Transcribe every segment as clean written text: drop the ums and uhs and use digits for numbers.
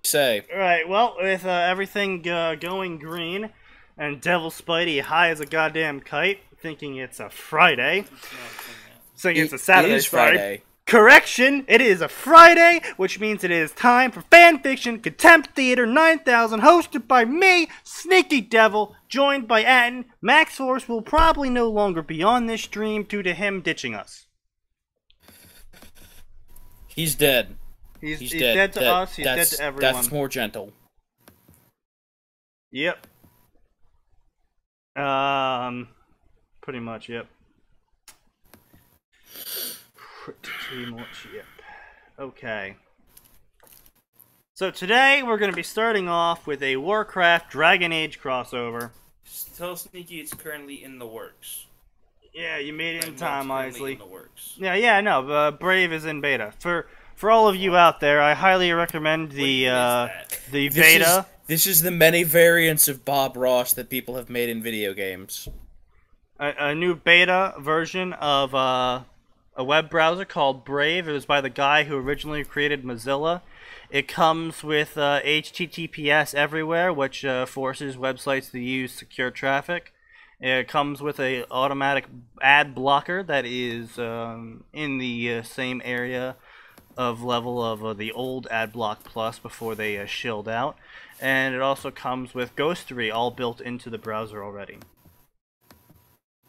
Say. Alright, well, with everything going green and Devil Spidey high as a goddamn kite, thinking it's a Friday. Saying it's a Saturday, It is sorry. Friday. Correction, it is a Friday, which means it is time for Fanfiction Contempt Theater 9000, hosted by me, Sneaky Devil, joined by Atin. Max Force will probably no longer be on this stream due to him ditching us. He's dead. He's dead to us, he's dead to everyone. That's more gentle. Yep. Pretty much, yep. Pretty much, yep. Okay. So today we're going to be starting off with a Warcraft Dragon Age crossover. Tell Sneaky it's currently in the works. Yeah, you made it in time, Isley. In the works. Yeah, no, Brave is in beta. For all of you out there, I highly recommend the beta. This is the many variants of Bob Ross that people have made in video games. A new beta version of a web browser called Brave. It was by the guy who originally created Mozilla. It comes with HTTPS everywhere, which forces websites to use secure traffic. It comes with a automatic ad blocker that is in the same area of level of the old Adblock Plus before they shilled out. And it also comes with Ghostery all built into the browser already.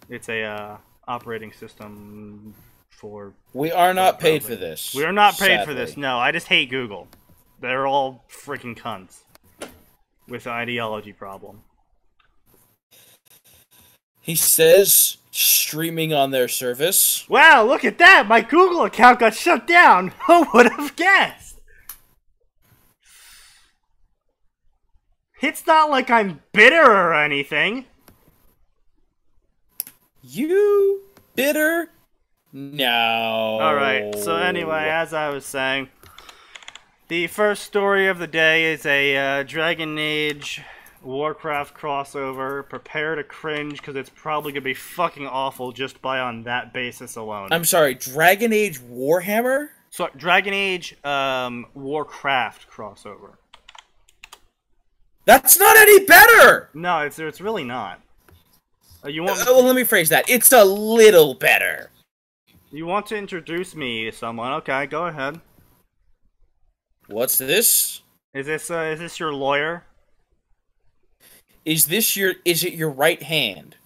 It's a operating system for... We are not paid for this. We are not paid sadly. for this, no. I just hate Google. They're all freaking cunts. With an ideology problem. He says streaming on their service. Wow, look at that! My Google account got shut down! Who would have guessed? It's not like I'm bitter or anything. You bitter? No. Alright, so anyway, as I was saying, the first story of the day is a Dragon Age Warcraft crossover. Prepare to cringe, because it's probably going to be fucking awful just by on that basis alone. I'm sorry, Dragon Age Warhammer? So, Dragon Age Warcraft crossover. That's not any better! No, it's really not. You want well, let me phrase that. It's a little better. You want to introduce me to someone? Okay, go ahead. What's this? Is this your lawyer? Is it your right hand?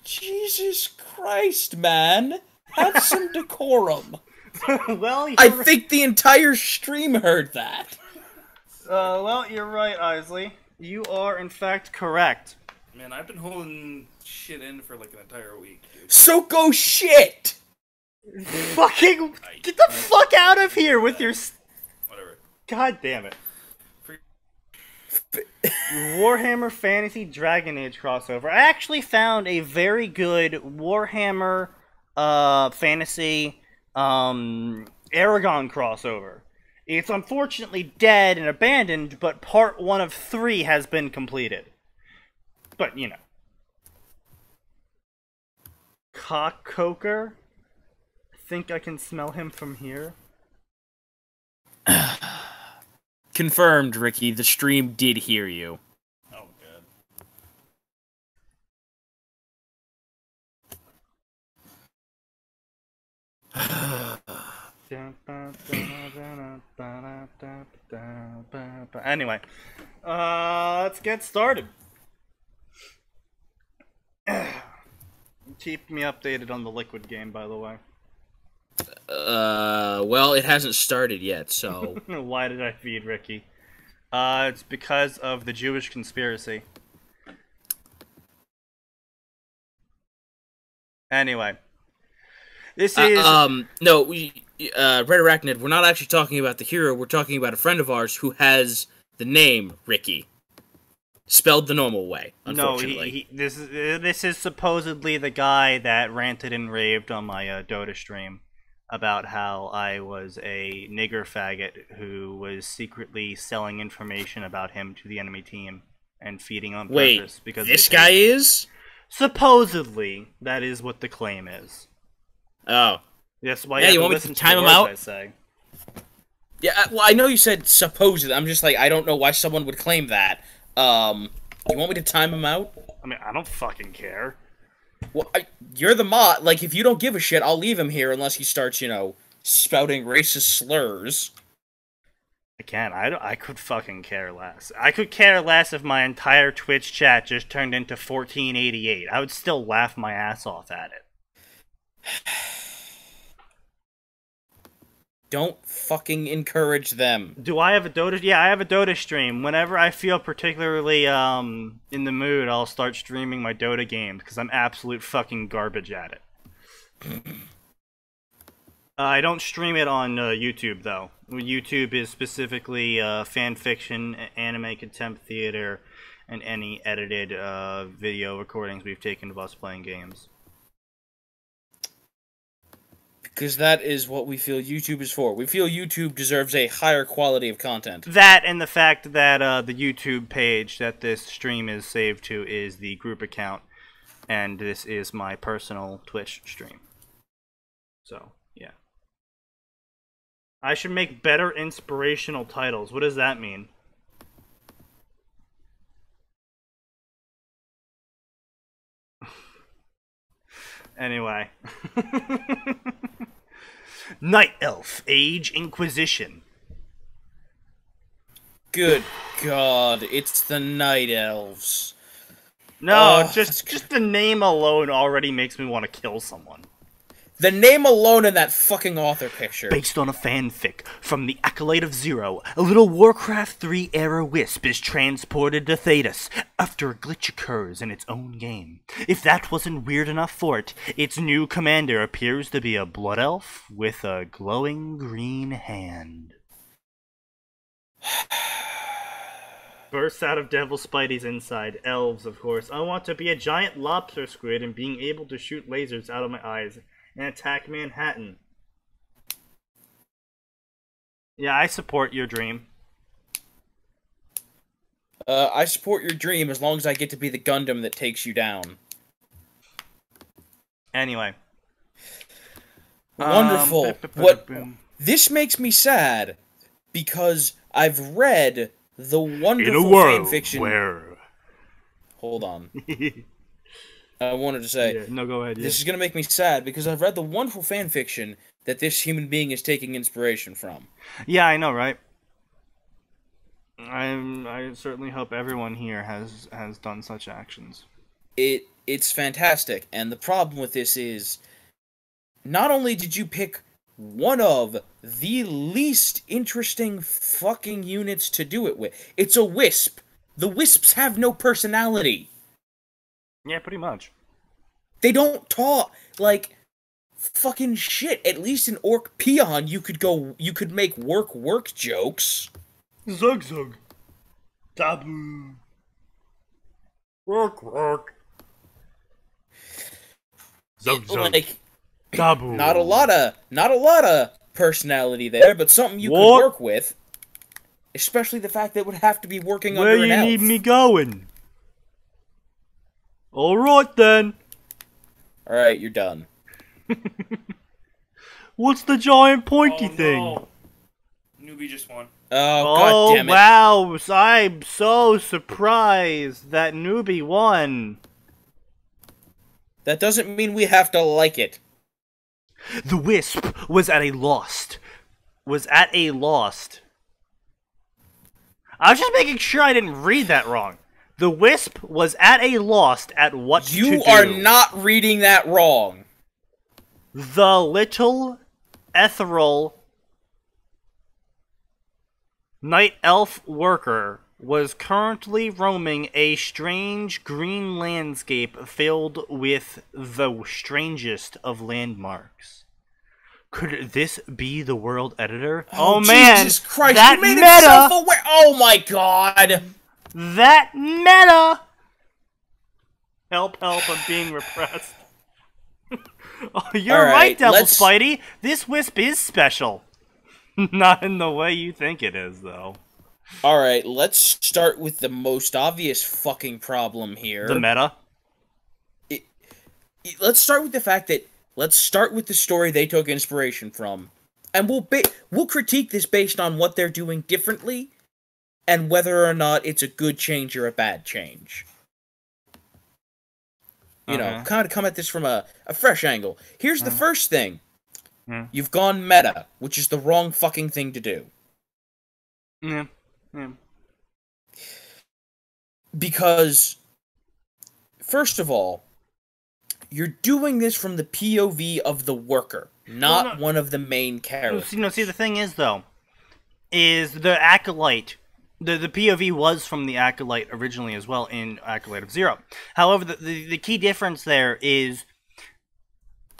Jesus Christ, man. Have some decorum. Well, I think the entire stream heard that. Well, you're right, Isley. You are, in fact, correct. Man, I've been holding shit in for like an entire week, dude. So go shit! Fucking get the fuck out of here with your... Whatever. God damn it. Warhammer Fantasy Dragon Age crossover. I actually found a very good Warhammer Fantasy Aragon crossover. It's unfortunately dead and abandoned, but part 1 of 3 has been completed. But, you know. Cockcoker? I think I can smell him from here. Confirmed, Ricky. The stream did hear you. Oh, Anyway, let's get started. Keep me updated on the Liquid game, by the way. Well, it hasn't started yet, so... Why did I feed Ricky? It's because of the Jewish conspiracy. Anyway. This is... no, Red Arachnid, we're not actually talking about the hero, we're talking about a friend of ours who has the name Ricky. Spelled the normal way, unfortunately. No, this is supposedly the guy that ranted and raved on my Dota stream about how I was a nigger faggot who was secretly selling information about him to the enemy team and feeding on purpose. Wait, this guy is? Supposedly, that is what the claim is. Oh. Yes, why you want me to time him out? I say. Yeah, well, I know you said supposedly. I'm just like, I don't know why someone would claim that. You want me to time him out? I mean, I don't fucking care. Well, you're the mod. Like, if you don't give a shit, I'll leave him here unless he starts, you know, spouting racist slurs. I can't. I could fucking care less. I could care less if my entire Twitch chat just turned into 1488. I would still laugh my ass off at it. Don't fucking encourage them. Do I have a Dota? Yeah, I have a Dota stream. Whenever I feel particularly in the mood, I'll start streaming my Dota games because I'm absolute fucking garbage at it. I don't stream it on YouTube though. YouTube is specifically Fanfiction, anime, Contempt theater, and any edited video recordings we've taken of us playing games. Because that is what we feel YouTube is for. We feel YouTube deserves a higher quality of content. That and the fact that the YouTube page that this stream is saved to is the group account, and this is my personal Twitch stream. So, yeah. I should make better inspirational titles. What does that mean? Anyway. Night Elf, Age Inquisition. Good God, it's the Night Elves. No, just the name alone already makes me want to kill someone. The name alone in that fucking author picture. Based on a fanfic from the Acolyte of Zero, a little Warcraft 3 era wisp is transported to Thedas after a glitch occurs in its own game. If that wasn't weird enough for it, its new commander appears to be a blood elf with a glowing green hand. Bursts out of Devil Spidey's inside. Elves, of course. I want to be a giant lobster squid and being able to shoot lasers out of my eyes and attack Manhattan. Yeah, I support your dream. I support your dream as long as I get to be the Gundam that takes you down. Anyway. Wonderful. This makes me sad because I've read the wonderful fanfiction. Where... Hold on. I wanted to say, yeah, no, go ahead. This is going to make me sad because I've read the wonderful fanfiction that this human being is taking inspiration from. Yeah, I know, right? I certainly hope everyone here has done such actions. It's fantastic, and the problem with this is, not only did you pick one of the least interesting fucking units to do it with, it's a wisp. The wisps have no personality. Yeah, pretty much. They don't talk. Like, fucking shit. At least in Orc Peon, you could make work jokes. Zug zug. Taboo. Work. Zug zug. Like, taboo. Not a lot of personality there, but something you could work with. Especially the fact that it would have to be working under an elf. Where you need me going? Alright then. Alright, you're done. What's the giant pointy thing? No. Newbie just won. Oh, god damn it. Wow, I'm so surprised that Newbie won. That doesn't mean we have to like it. The Wisp was at a lost. I was just making sure I didn't read that wrong. The Wisp was at a loss at what to do. You are not reading that wrong. The little ethereal night elf worker was currently roaming a strange green landscape filled with the strangest of landmarks. Could this be the world editor? Oh man, Jesus Christ, that you made meta! it self-aware. Oh my god! That meta! Help, I'm being repressed. Oh, you're right, Devil Spidey. This wisp is special. Not in the way you think it is, though. Alright, let's start with the most obvious fucking problem here. The meta? Let's start with the fact that let's start with the story they took inspiration from, and we'll critique this based on what they're doing differently, and whether or not it's a good change or a bad change. You know, kind of come at this from a fresh angle. Here's the first thing. You've gone meta, which is the wrong fucking thing to do. Yeah. Because, first of all, you're doing this from the POV of the worker, not one of the main characters. See, the thing is, though, is the Acolyte. The POV was from the Acolyte originally as well in Acolyte of Zero. However, the key difference there is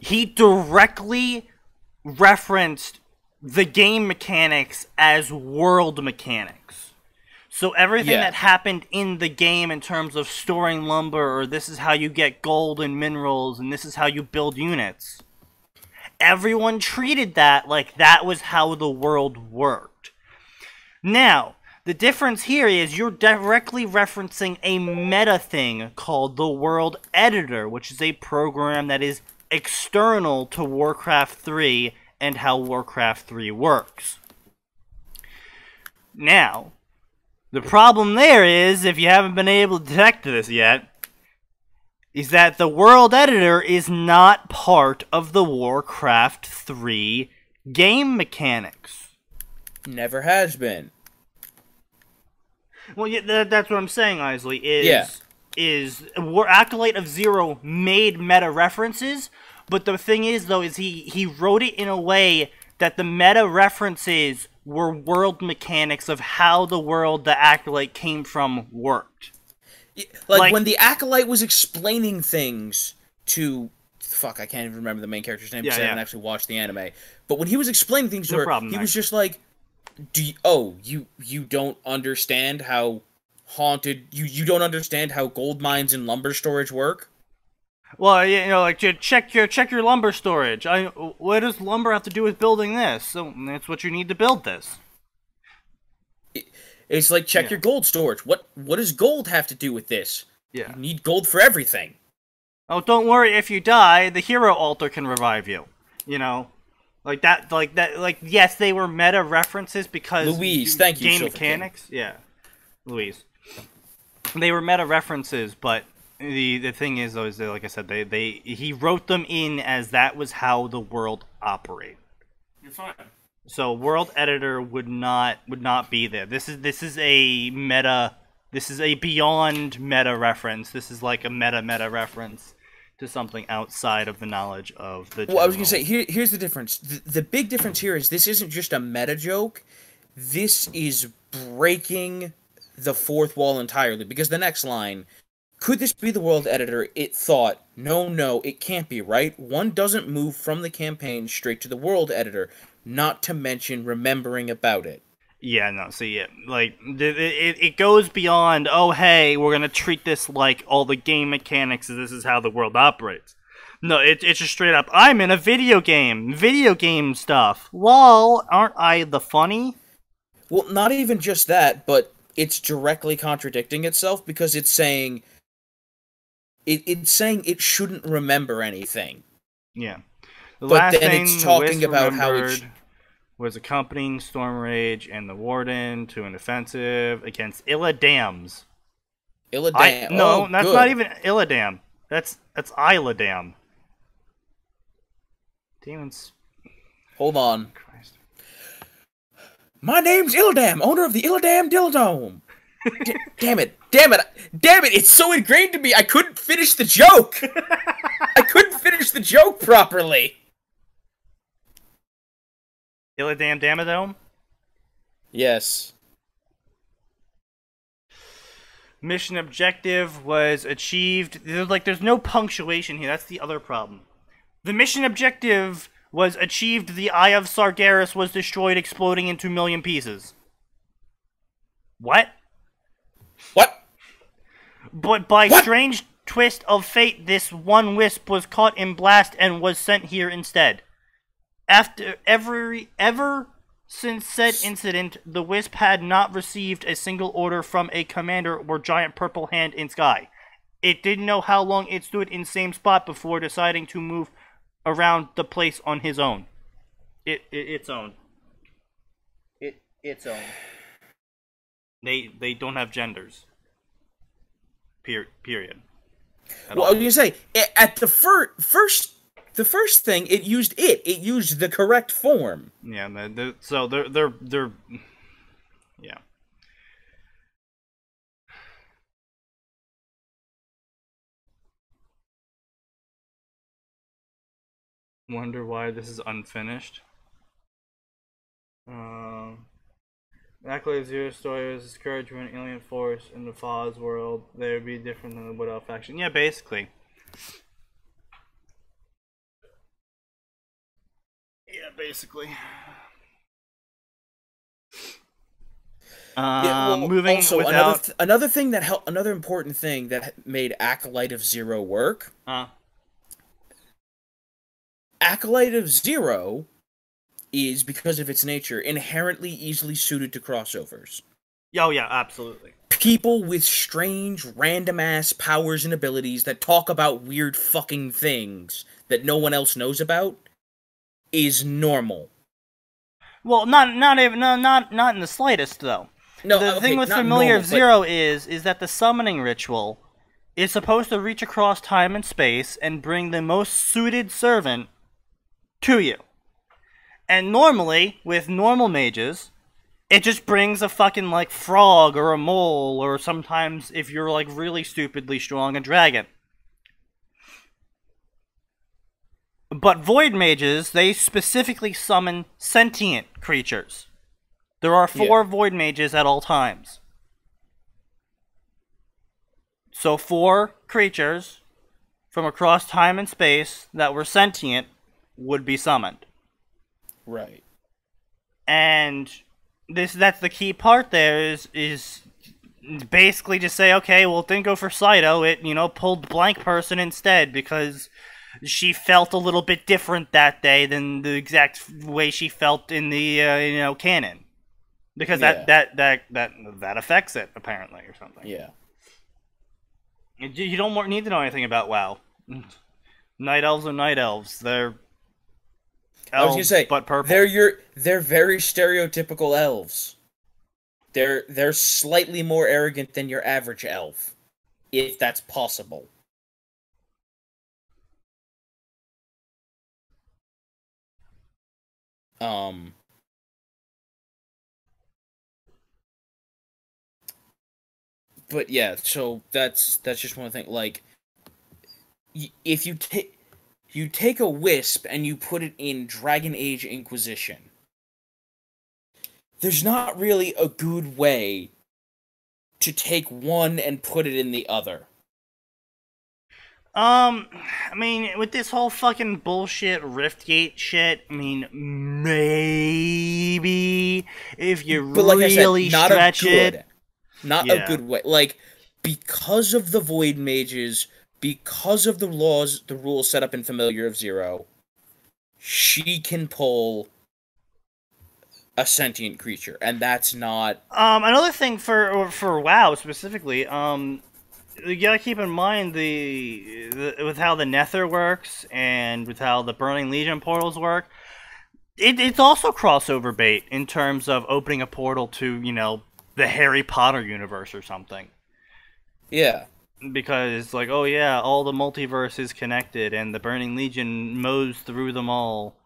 he directly referenced the game mechanics as world mechanics. So everything that happened in the game in terms of storing lumber, or this is how you get gold and minerals, and this is how you build units, everyone treated that like that was how the world worked. Now, the difference here is you're directly referencing a meta thing called the World Editor, which is a program that is external to Warcraft 3 and how Warcraft 3 works. Now, the problem there is, if you haven't been able to detect this yet, is that the World Editor is not part of the Warcraft 3 game mechanics. Never has been. Well, yeah, that's what I'm saying, Isley, is Acolyte of Zero made meta references, but the thing is, though, is he wrote it in a way that the meta references were world mechanics of how the world the Acolyte came from worked. Like when the Acolyte was explaining things to... Fuck, I can't even remember the main character's name because I haven't actually watched the anime. But when he was explaining things to her, he was just like... you don't understand how haunted... You don't understand how gold mines and lumber storage work? Well, you know, like, check your lumber storage. What does lumber have to do with building this? So that's what you need to build this. It's like, check your gold storage. What does gold have to do with this? Yeah. You need gold for everything. Oh, don't worry, if you die, the hero altar can revive you. You know? Like, yes, they were meta references because... Louise, thank you, game mechanics. Yeah. Louise. They were meta references, but the thing is, though, is that, like I said, he wrote them in as that was how the world operated. You're fine. So World Editor would not be there. This is a meta. This is a beyond meta reference. This is like a meta reference to something outside of the knowledge of the general. Well, I was going to say, here's the difference. The big difference here is this isn't just a meta joke. This is breaking the fourth wall entirely. Because the next line, could this be the World Editor? It thought, no, it can't be, right? One doesn't move from the campaign straight to the World Editor, not to mention remembering about it. Yeah, no, see, like, it goes beyond, oh, hey, we're gonna treat this like all the game mechanics, this is how the world operates. No, it's just straight up, I'm in a video game stuff. Lol, aren't I the funny? Well, not even just that, but it's directly contradicting itself, because it's saying... It's saying it shouldn't remember anything. Yeah. But then it's talking about how it... was accompanying Stormrage and the Warden to an offensive against Illidan's. Illidan. No, that's good. Not even Illidan. That's Illidan. Demons. Hold on. Christ. My name's Illidan, owner of the Illidan Dildome. Damn it! It's so ingrained to me. I couldn't finish the joke. I couldn't finish the joke properly. Illidan Damodome? Yes. Mission objective was achieved. There's no punctuation here. That's the other problem. The mission objective was achieved. The Eye of Sargeras was destroyed, exploding into 2 million pieces. What? But by strange twist of fate, this one wisp was caught in blast and was sent here instead. Ever since said incident, the Wisp had not received a single order from a commander or giant purple hand in sky. It didn't know how long it stood in same spot before deciding to move around the place on his own. Its own. Its own. They don't have genders. Period. Well, I was gonna say at the first thing it used the correct form. Yeah, so they're yeah. Wonder why this is unfinished. Accolade Zero story was discouraged when an alien force in the Foz world. They would be different than the Wood Elf faction. Yeah, basically. Yeah, basically. Moving also, without another important thing that made Acolyte of Zero work. Acolyte of Zero is, because of its nature, inherently easily suited to crossovers. Oh yeah, absolutely. People with strange, random-ass powers and abilities that talk about weird fucking things that no one else knows about is normal. Well, not in the slightest, though. No, the thing with Familiar of Zero is that the summoning ritual is supposed to reach across time and space and bring the most suited servant to you. And normally, with normal mages, it just brings a fucking, like, frog or a mole, or sometimes, if you're, like, really stupidly strong, a dragon. But Void Mages, they specifically summon sentient creatures. There are 4 Void Mages at all times. So 4 creatures from across time and space that were sentient would be summoned. Right. And that's the key part there is basically just say, okay, well, it didn't go for Saito, it, pulled blank person instead because she felt a little bit different that day than the exact way she felt in the, canon. Because that affects it, apparently, or something. Yeah. You don't need to know anything about WoW. Night Elves are Night Elves. They're elves, I was gonna say, but purple. They're very stereotypical elves. They're slightly more arrogant than your average elf, if that's possible. But yeah, so that's just one thing. Like, if you take a wisp and you put it in Dragon Age Inquisition, there's not really a good way to take one and put it in the other. I mean, with this whole fucking bullshit Riftgate shit, I mean, maybe if you really stretch it. Not a good way. Like, because of the Void Mages, because of the rules set up in Familiar of Zero, she can pull a sentient creature, and that's not... Another thing for WoW, specifically, you gotta keep in mind with how the Nether works, and with how the Burning Legion portals work, it's also crossover bait in terms of opening a portal to, the Harry Potter universe or something. Yeah. Because it's like, oh yeah, all the multiverse is connected, and the Burning Legion mows through them all.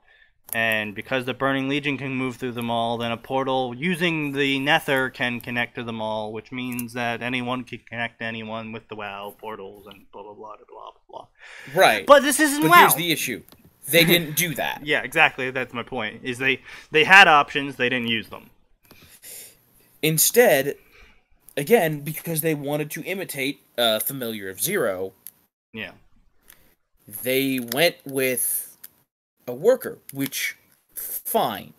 And because the Burning Legion can move through them all, then a portal using the Nether can connect to them all, which means that anyone can connect to anyone with the WoW portals and blah blah blah blah blah. Right. But this isn't WoW. But here's the issue. They didn't do that. Yeah, exactly. That's my point. Is they had options, they didn't use them. Instead, again, because they wanted to imitate Familiar of Zero, yeah, they went with a worker, which, fine.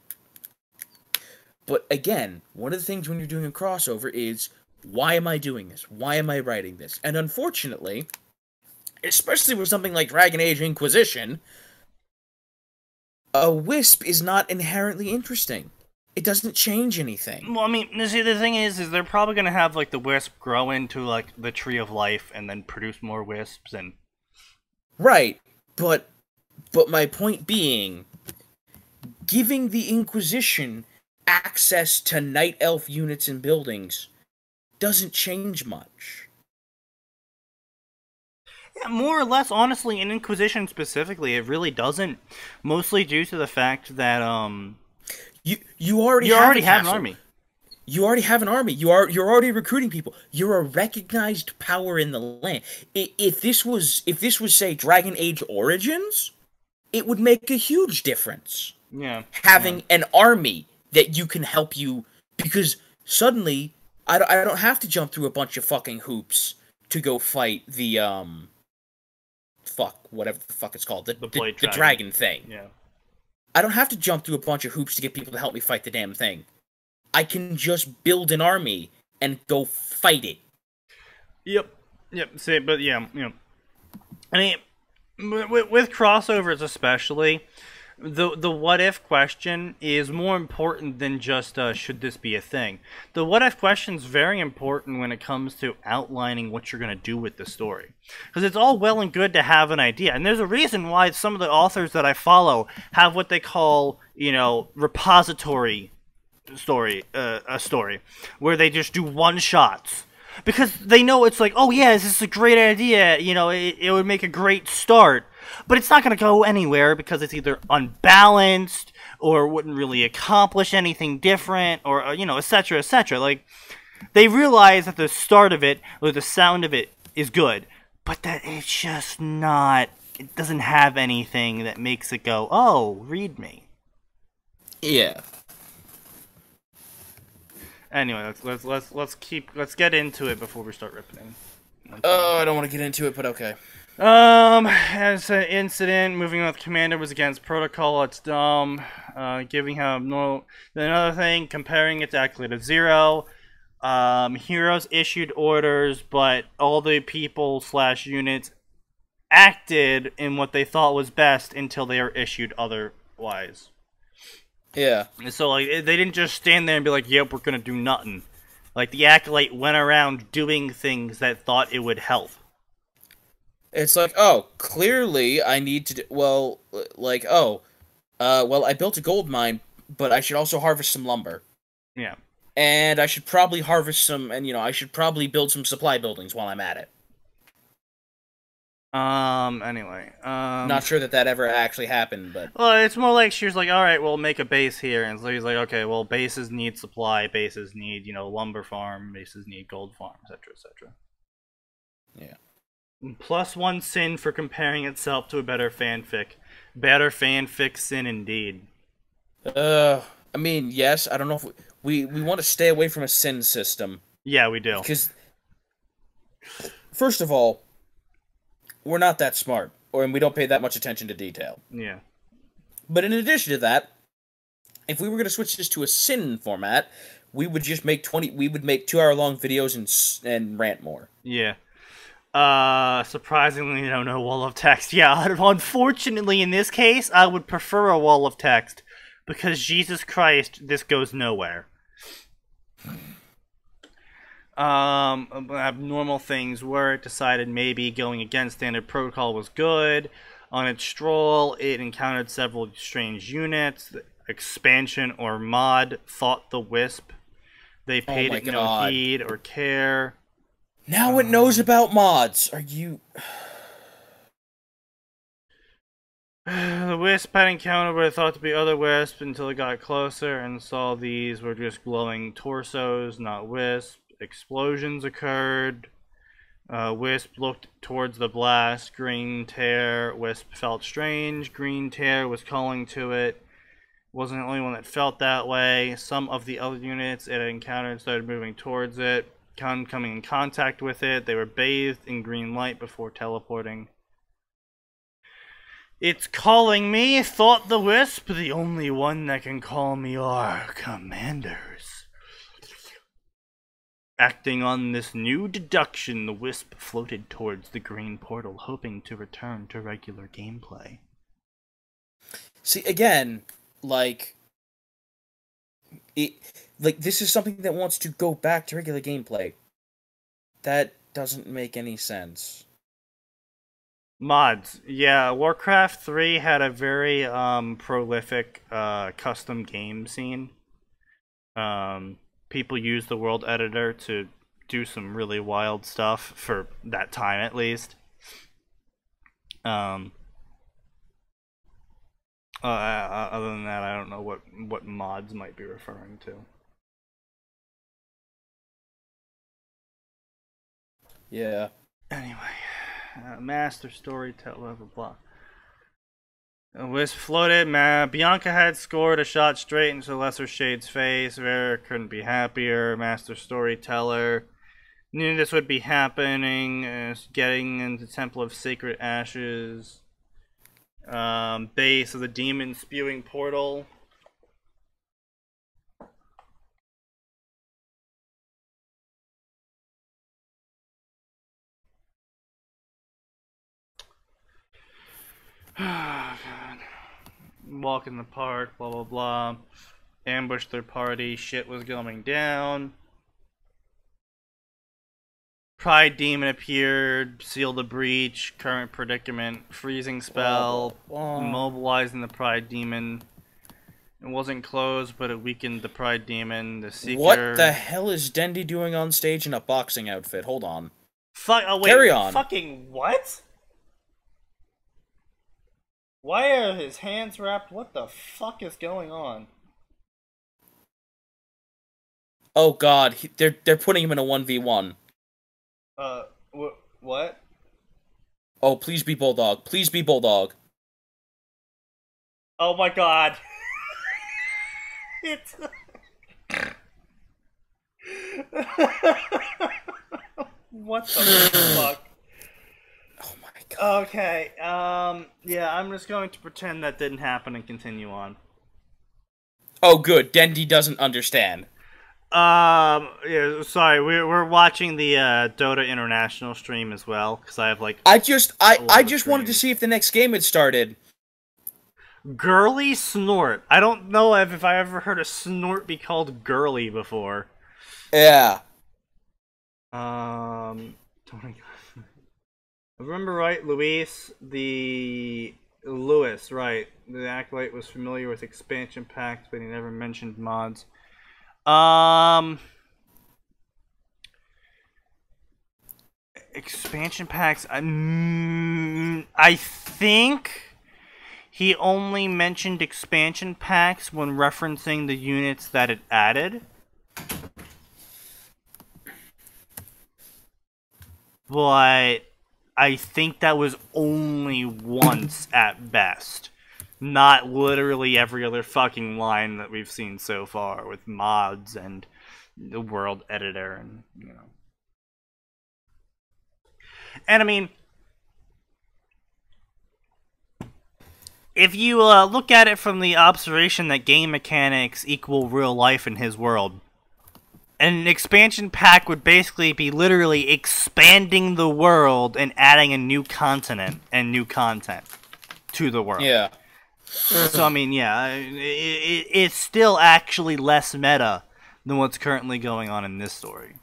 But again, one of the things when you're doing a crossover is, why am I doing this? Why am I writing this? And unfortunately, especially with something like Dragon Age Inquisition, a wisp is not inherently interesting. It doesn't change anything. Well, I mean, see, the thing is they're probably gonna have, like, the wisp grow into, like, the Tree of Life and then produce more wisps and... Right, but But my point being, giving the Inquisition access to Night Elf units and buildings doesn't change much. Yeah, more or less, honestly, in Inquisition specifically, it really doesn't. Mostly due to the fact that You already have an army. You already have an army. You're already recruiting people. You're a recognized power in the land. If this was say Dragon Age Origins, it would make a huge difference. Yeah. Having an army that you can help you, because suddenly I don't have to jump through a bunch of fucking hoops to go fight the whatever the fuck it's called, the dragon thing. Yeah. I don't have to jump through a bunch of hoops to get people to help me fight the damn thing. I can just build an army and go fight it. Yep. See, but yeah, I mean, with crossovers especially, the what if question is more important than just should this be a thing. The what if question is very important when it comes to outlining what you're going to do with the story, because it's all well and good to have an idea, and there's a reason why some of the authors that I follow have what they call, repository story, a story where they just do one shots, because they know it's like, oh yeah, this is a great idea, it would make a great start, but it's not going to go anywhere because it's either unbalanced or wouldn't really accomplish anything different, or etc, etc. Like, they realize that the start of it or the sound of it is good, but that it's just not, it doesn't have anything that makes it go, oh, read me. Yeah. Anyway, let's get into it before we start ripping. Oh, I don't want to get into it, but okay. As an incident, moving on with Commander was against protocol. It's dumb. Giving him no. Another thing, comparing it to Accolade 0. Heroes issued orders, but all the people/units acted in what they thought was best until they were issued otherwise. Yeah. So, like, they didn't just stand there and be like, yep, we're gonna do nothing. Like, the Acolyte went around doing things that thought it would help. It's like, oh, clearly I need to well, I built a gold mine, but I should also harvest some lumber. Yeah. And I should probably harvest some, and, I should probably build some supply buildings while I'm at it. Anyway. Not sure that ever actually happened, but... Well, it's more like she was like, alright, we'll make a base here. And so he's like, okay, well, bases need supply, bases need, lumber farm, bases need gold farm, etc, etc. Yeah. +1 sin for comparing itself to a better fanfic. Better fanfic sin indeed. I mean, yes, I don't know if we want to stay away from a sin system. Yeah, we do. Because, first of all, we're not that smart, and we don't pay that much attention to detail. Yeah. But in addition to that, if we were going to switch this to a sin format, we would just make 2-hour-long videos and rant more. Yeah. Surprisingly, no wall of text. Yeah, unfortunately, in this case, I would prefer a wall of text, because Jesus Christ, this goes nowhere. Abnormal things were, it decided maybe going against standard protocol was good. On its stroll, it encountered several strange units. The expansion or mod thought the Wisp. They paid it no heed or care. Now it knows about mods. Are you... The Wisp had encountered what it thought to be other Wisps until it got closer and saw these were just glowing torsos, not Wisp. Explosions occurred. Wisp looked towards the blast. Green tear. Wisp felt strange. Green tear was calling to it. Wasn't the only one that felt that way. Some of the other units it had encountered started moving towards it. Coming in contact with it. They were bathed in green light before teleporting. It's calling me, thought the Wisp. The only one that can call me are commanders. Acting on this new deduction, the Wisp floated towards the green portal, hoping to return to regular gameplay. See, again, this is something that wants to go back to regular gameplay. That doesn't make any sense. Mods. Yeah, Warcraft 3 had a very prolific custom game scene. People used the world editor to do some really wild stuff for that time, at least. Other than that, I don't know what mods might be referring to. Yeah. Anyway, master storyteller, blah blah blah. Wisp floated. Bianca had scored a shot straight into Lesser Shade's face. Vera couldn't be happier. Master storyteller knew this would be happening. Getting into Temple of Sacred Ashes. Base of the demon spewing portal. Oh, God. Walk in the park, blah blah blah. Ambushed their party, shit was going down. Pride demon appeared, sealed the breach, current predicament, freezing spell, immobilizing the pride demon. It wasn't closed, but it weakened the pride demon. The seeker. What the hell is Dendy doing on stage in a boxing outfit? Hold on. Oh wait, Carry on. Fucking what? Why are his hands wrapped? What the fuck is going on? Oh God, they're putting him in a 1v1. What? Oh, please be Bulldog. Please be Bulldog. Oh my God. It's... What the fuck? Oh my God. Okay, yeah, I'm just going to pretend that didn't happen and continue on. Oh, good. Dendy doesn't understand. Yeah, sorry, we're watching the Dota International stream as well, because I have like... I just wanted to see if the next game had started. Girly snort. I don't know if I ever heard a snort be called girly before. Yeah. I remember right, Lewis, right. The Acolyte was familiar with expansion packs, but he never mentioned mods. Expansion packs, I think he only mentioned expansion packs when referencing the units that it added. But I think that was only once at best. Not literally every other fucking line that we've seen so far with mods and the world editor and, you know. And I mean, if you look at it from the observation that game mechanics equal real life in his world, an expansion pack would basically be literally expanding the world and adding a new continent and new content to the world. Yeah. So, I mean, yeah, it's still actually less meta than what's currently going on in this story.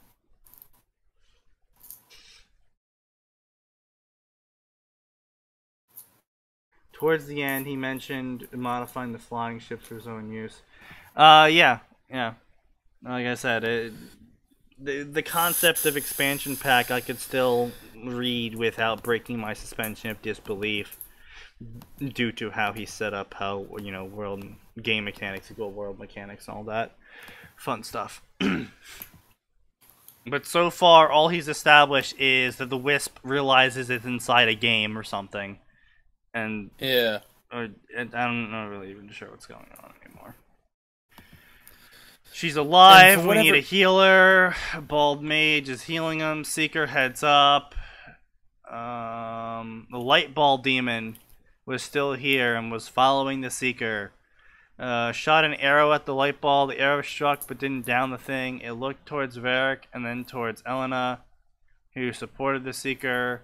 Towards the end, he mentioned modifying the flying ships for his own use. Yeah. Like I said, the concept of expansion pack I could still read without breaking my suspension of disbelief due to how he set up how, you know, world game mechanics equal world mechanics and all that fun stuff. But so far, all he's established is that the Wisp realizes it's inside a game or something. And yeah, I'm not really even sure what's going on anymore. She's alive. We need a healer. Bald Mage is healing him. Seeker heads up. The Light Ball Demon was still here and was following the Seeker. Shot an arrow at the light ball. The arrow struck but didn't down the thing. It looked towards Varric and then towards Elena, who supported the Seeker,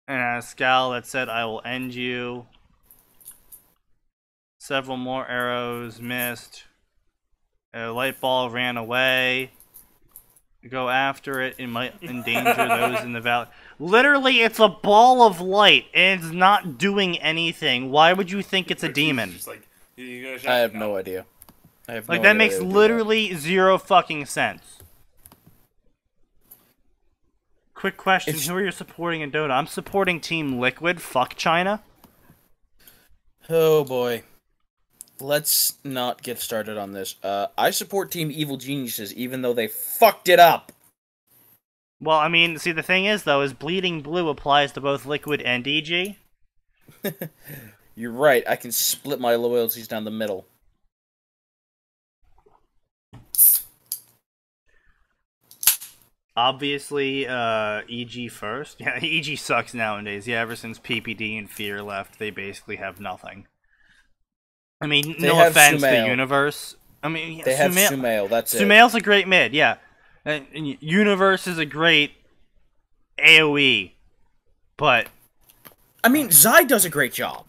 and had a scowl that said, "I will end you." Several more arrows missed. A light ball ran away. go after it. It might endanger those in the valley. Literally, it's a ball of light, and it's not doing anything. Why would you think it's a demon? Just like, I have no idea. I have Like, no that idea makes why they would do literally zero fucking sense. Quick question, who are you supporting in Dota? I'm supporting Team Liquid. Fuck China. that. Oh boy. Let's not get started on this. I support Team Evil Geniuses, even though they fucked it up. Well, I mean, see, the thing is, though, is Bleeding Blue applies to both Liquid and EG. You're right, I can split my loyalties down the middle. Obviously, EG first. Yeah, EG sucks nowadays. Yeah, ever since PPD and Fear left, they basically have nothing. I mean, They no have offense to Sumail. Universe. I mean, yeah, They have Sumail, that's it. Sumail's a great mid, yeah. And Universe is a great AoE. But I mean, Zai does a great job.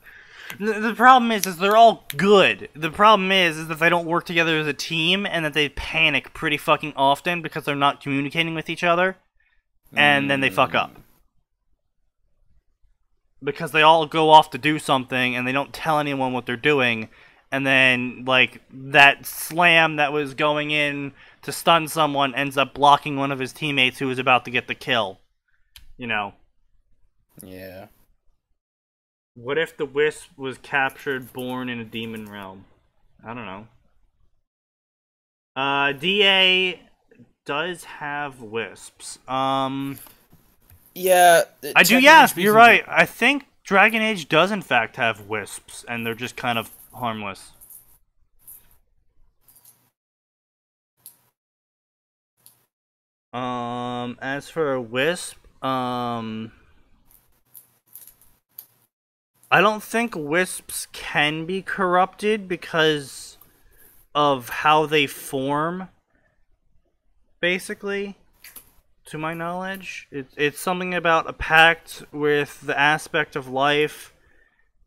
the problem is they're all good. The problem is that they don't work together as a team, and that they panic pretty fucking often because they're not communicating with each other, and then they fuck up. Because they all go off to do something, and they don't tell anyone what they're doing, and then, like, that slam that was going in to stun someone ends up blocking one of his teammates who was about to get the kill. You know. Yeah. What if the Wisp was captured, born in a demon realm? I don't know. DA does have Wisps. Yeah. I do, yeah, you're right. I think Dragon Age does in fact have Wisps, and they're just kind of harmless. As for a Wisp, I don't think Wisps can be corrupted because of how they form, basically, to my knowledge. It's something about a pact with the aspect of life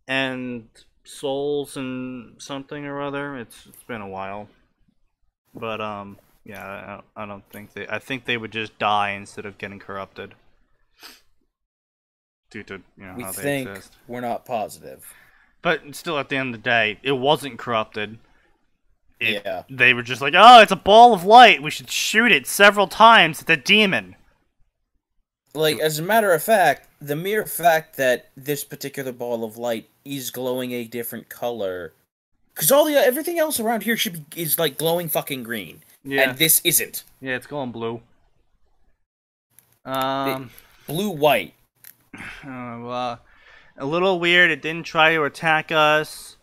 and souls and something or other. It's been a while. But, yeah, I don't think I think they would just die instead of getting corrupted. Due to, you know, We how they think exist. we're not positive. But still, at the end of the day, it wasn't corrupted. Yeah. They were just like, oh, it's a ball of light. We should shoot it several times at the demon. Like, as a matter of fact, the mere fact that this particular ball of light is glowing a different color, because everything else around here is like glowing fucking green, Yeah. and this isn't. Yeah, it's going blue. Blue white. Well, a little weird. It didn't try to attack us.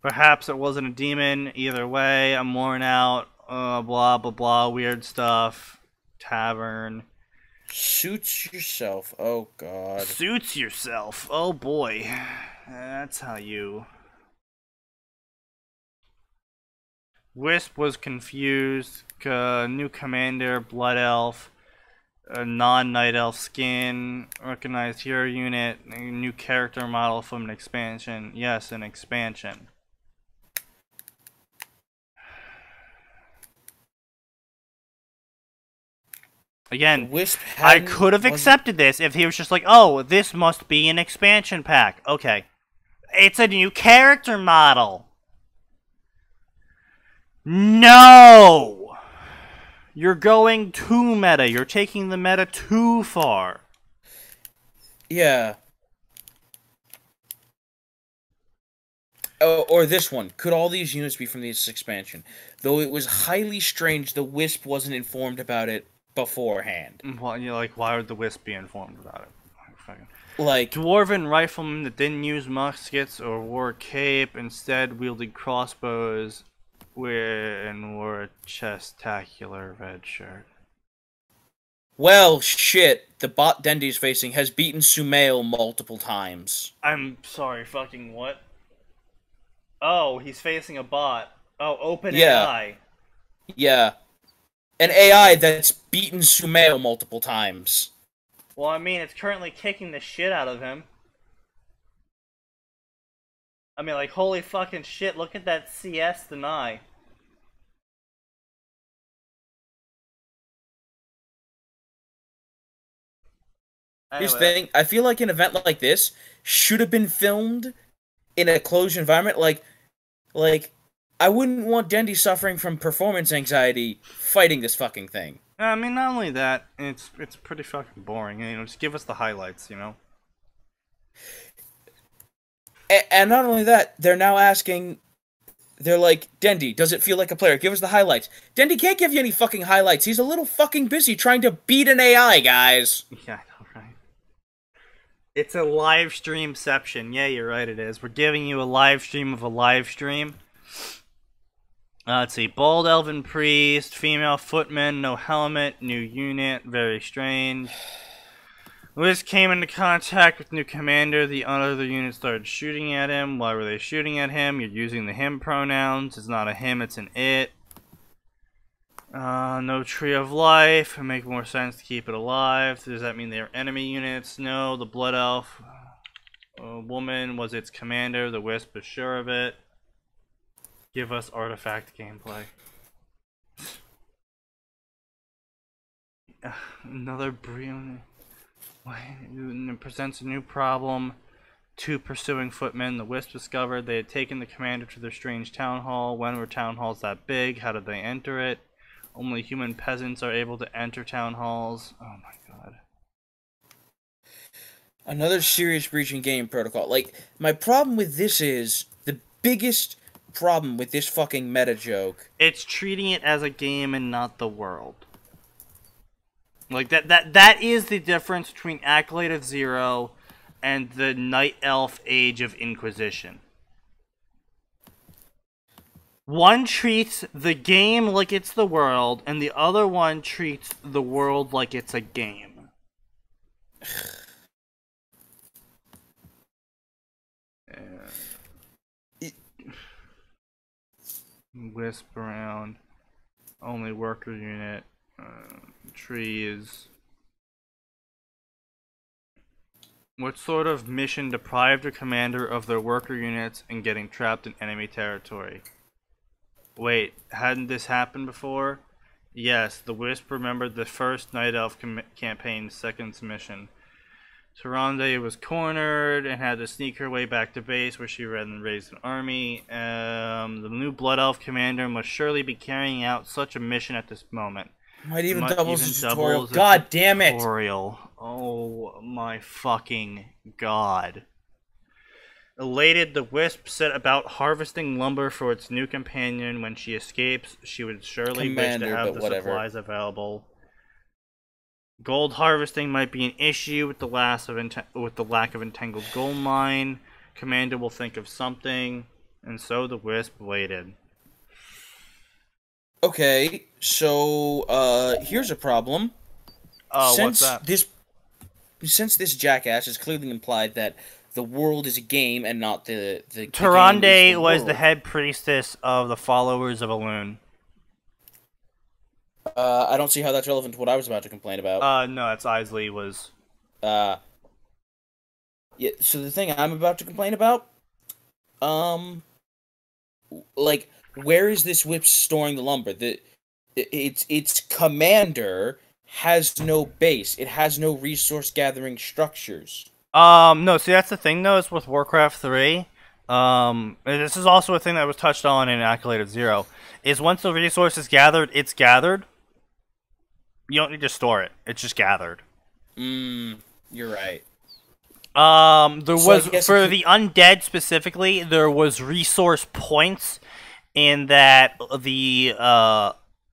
Perhaps it wasn't a demon. Either way, I'm worn out. Blah blah blah. Weird stuff. Tavern. Suits yourself. Oh god. Suits yourself. Oh boy. That's how you. Wisp was confused. New commander, Blood Elf. A non-Night Elf skin, recognized hero unit, a new character model from an expansion. Yes, an expansion. Again, I could have accepted this if he was just like, oh, this must be an expansion pack. Okay. It's a new character model. No! You're going too meta. You're taking the meta too far. Yeah. Oh, or this one. Could all these units be from this expansion? Though it was highly strange the Wisp wasn't informed about it beforehand. Well, you're like, why would the Wisp be informed about it? Like, Dwarven riflemen that didn't use muskets or wore a cape, instead wielded crossbows and wore a chestacular red shirt. well, shit. The bot Dendy's facing has beaten Sumail multiple times. I'm sorry, fucking what? Oh, he's facing a bot. Oh, open Yeah. AI. Yeah. An AI that's beaten Sumail multiple times. Well, I mean, it's currently kicking the shit out of him. I mean, like, holy fucking shit, look at that CS deny. Here's the Anyway, thing. I feel like an event like this should have been filmed in a closed environment. Like, I wouldn't want Dendy suffering from performance anxiety fighting this fucking thing. I mean, not only that, it's pretty fucking boring. You know, just give us the highlights. You know. And not only that, they're now asking. They're like, Dendy, does it feel like a player? Give us the highlights. Dendy can't give you any fucking highlights. He's a little fucking busy trying to beat an AI, guys. Yeah, I know, right? It's a live streamception. Yeah, you're right, it is. We're giving you a live stream of a live stream. Let's see. Bald Elven Priest, female footman, no helmet, new unit, very strange. Liz came into contact with new commander. The other unit started shooting at him. Why were they shooting at him? You're using the him pronouns. It's not a him, it's an it. No tree of life. It would make more sense to keep it alive. Does that mean they're enemy units? No. The blood elf woman was its commander. The wisp is sure of it. Give us artifact gameplay. Another brilliant. It presents a new problem. Two pursuing footmen. The wisp discovered they had taken the commander to their strange town hall. When were town halls that big? How did they enter it? Only human peasants are able to enter town halls. Oh my god. Another serious breach in game protocol. Like, my problem with this is, the biggest problem with this fucking meta joke. It's treating it as a game and not the world. Like, that is the difference between Acolyte of Zero and the Night Elf Age of Inquisition. One treats the game like it's the world, and the other one treats the world like it's a game. Wisp around. Only worker unit. Trees. What sort of mission deprived a commander of their worker units and getting trapped in enemy territory? Wait, hadn't this happened before? Yes, the Wisp remembered the first Night Elf campaign's second mission. Tyrande was cornered and had to sneak her way back to base where she then raised an army. The new Blood Elf commander must surely be carrying out such a mission at this moment. Might even double as a tutorial. God damn it! Tutorial. Oh my fucking god. Elated, the Wisp set about harvesting lumber for its new companion. When she escapes, she would surely wish to have the supplies available. Gold harvesting might be an issue with the lack of entangled gold mine. Commander will think of something, and so the Wisp waited. Okay, so here's a problem. What's that? Since this jackass has clearly implied that the world is a game and not the Tyrande was the head priestess of the followers of Elune. I don't see how that's relevant to what I was about to complain about. No, it's Isley was. Yeah, so the thing I'm about to complain about, like, where is this whip storing the lumber? Its commander has no base. It has no resource gathering structures. No, see, that's the thing, though, is with Warcraft 3. This is also a thing that was touched on in Acolyte of Zero, is once the resource is gathered, it's gathered. You don't need to store it. It's just gathered. You're right. There was, for the undead specifically, there was resource points in that the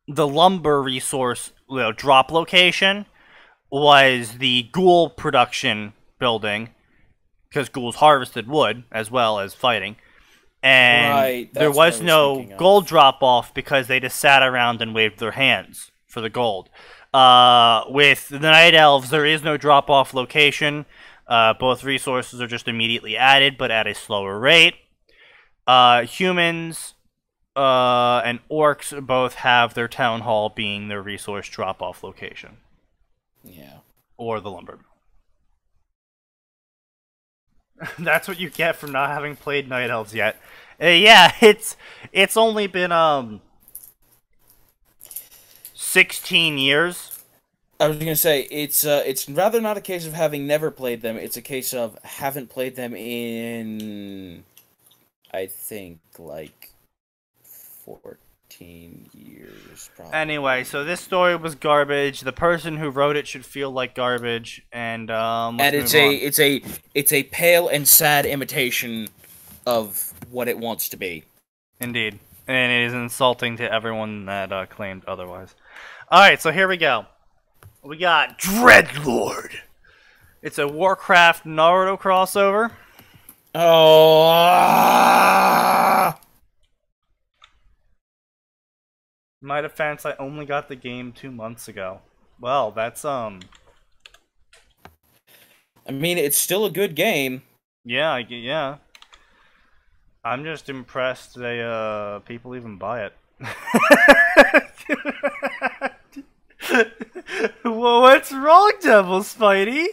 lumber resource drop location was the ghoul production building, because ghouls harvested wood as well as fighting. And there was no gold drop-off because they just sat around and waved their hands for the gold. With the Night Elves, there is no drop-off location. Both resources are just immediately added, but at a slower rate. Humans and orcs both have their town hall being their resource drop-off location. Yeah. Or the lumber. That's what you get for not having played Night Elves yet. Yeah, it's only been 16 years. I was gonna say it's rather not a case of having never played them. It's a case of haven't played them in, I think, like 14 years. Probably. Anyway, so this story was garbage. The person who wrote it should feel like garbage, and it's a pale and sad imitation of what it wants to be. Indeed, and it is insulting to everyone that claimed otherwise. All right, so here we go. We got Dreadlord. It's a Warcraft Naruto crossover. Oh. My defense, I only got the game 2 months ago. Well, that's I mean, it's still a good game. Yeah, yeah. I'm just impressed they people even buy it. Well, what's wrong, Devil Spidey?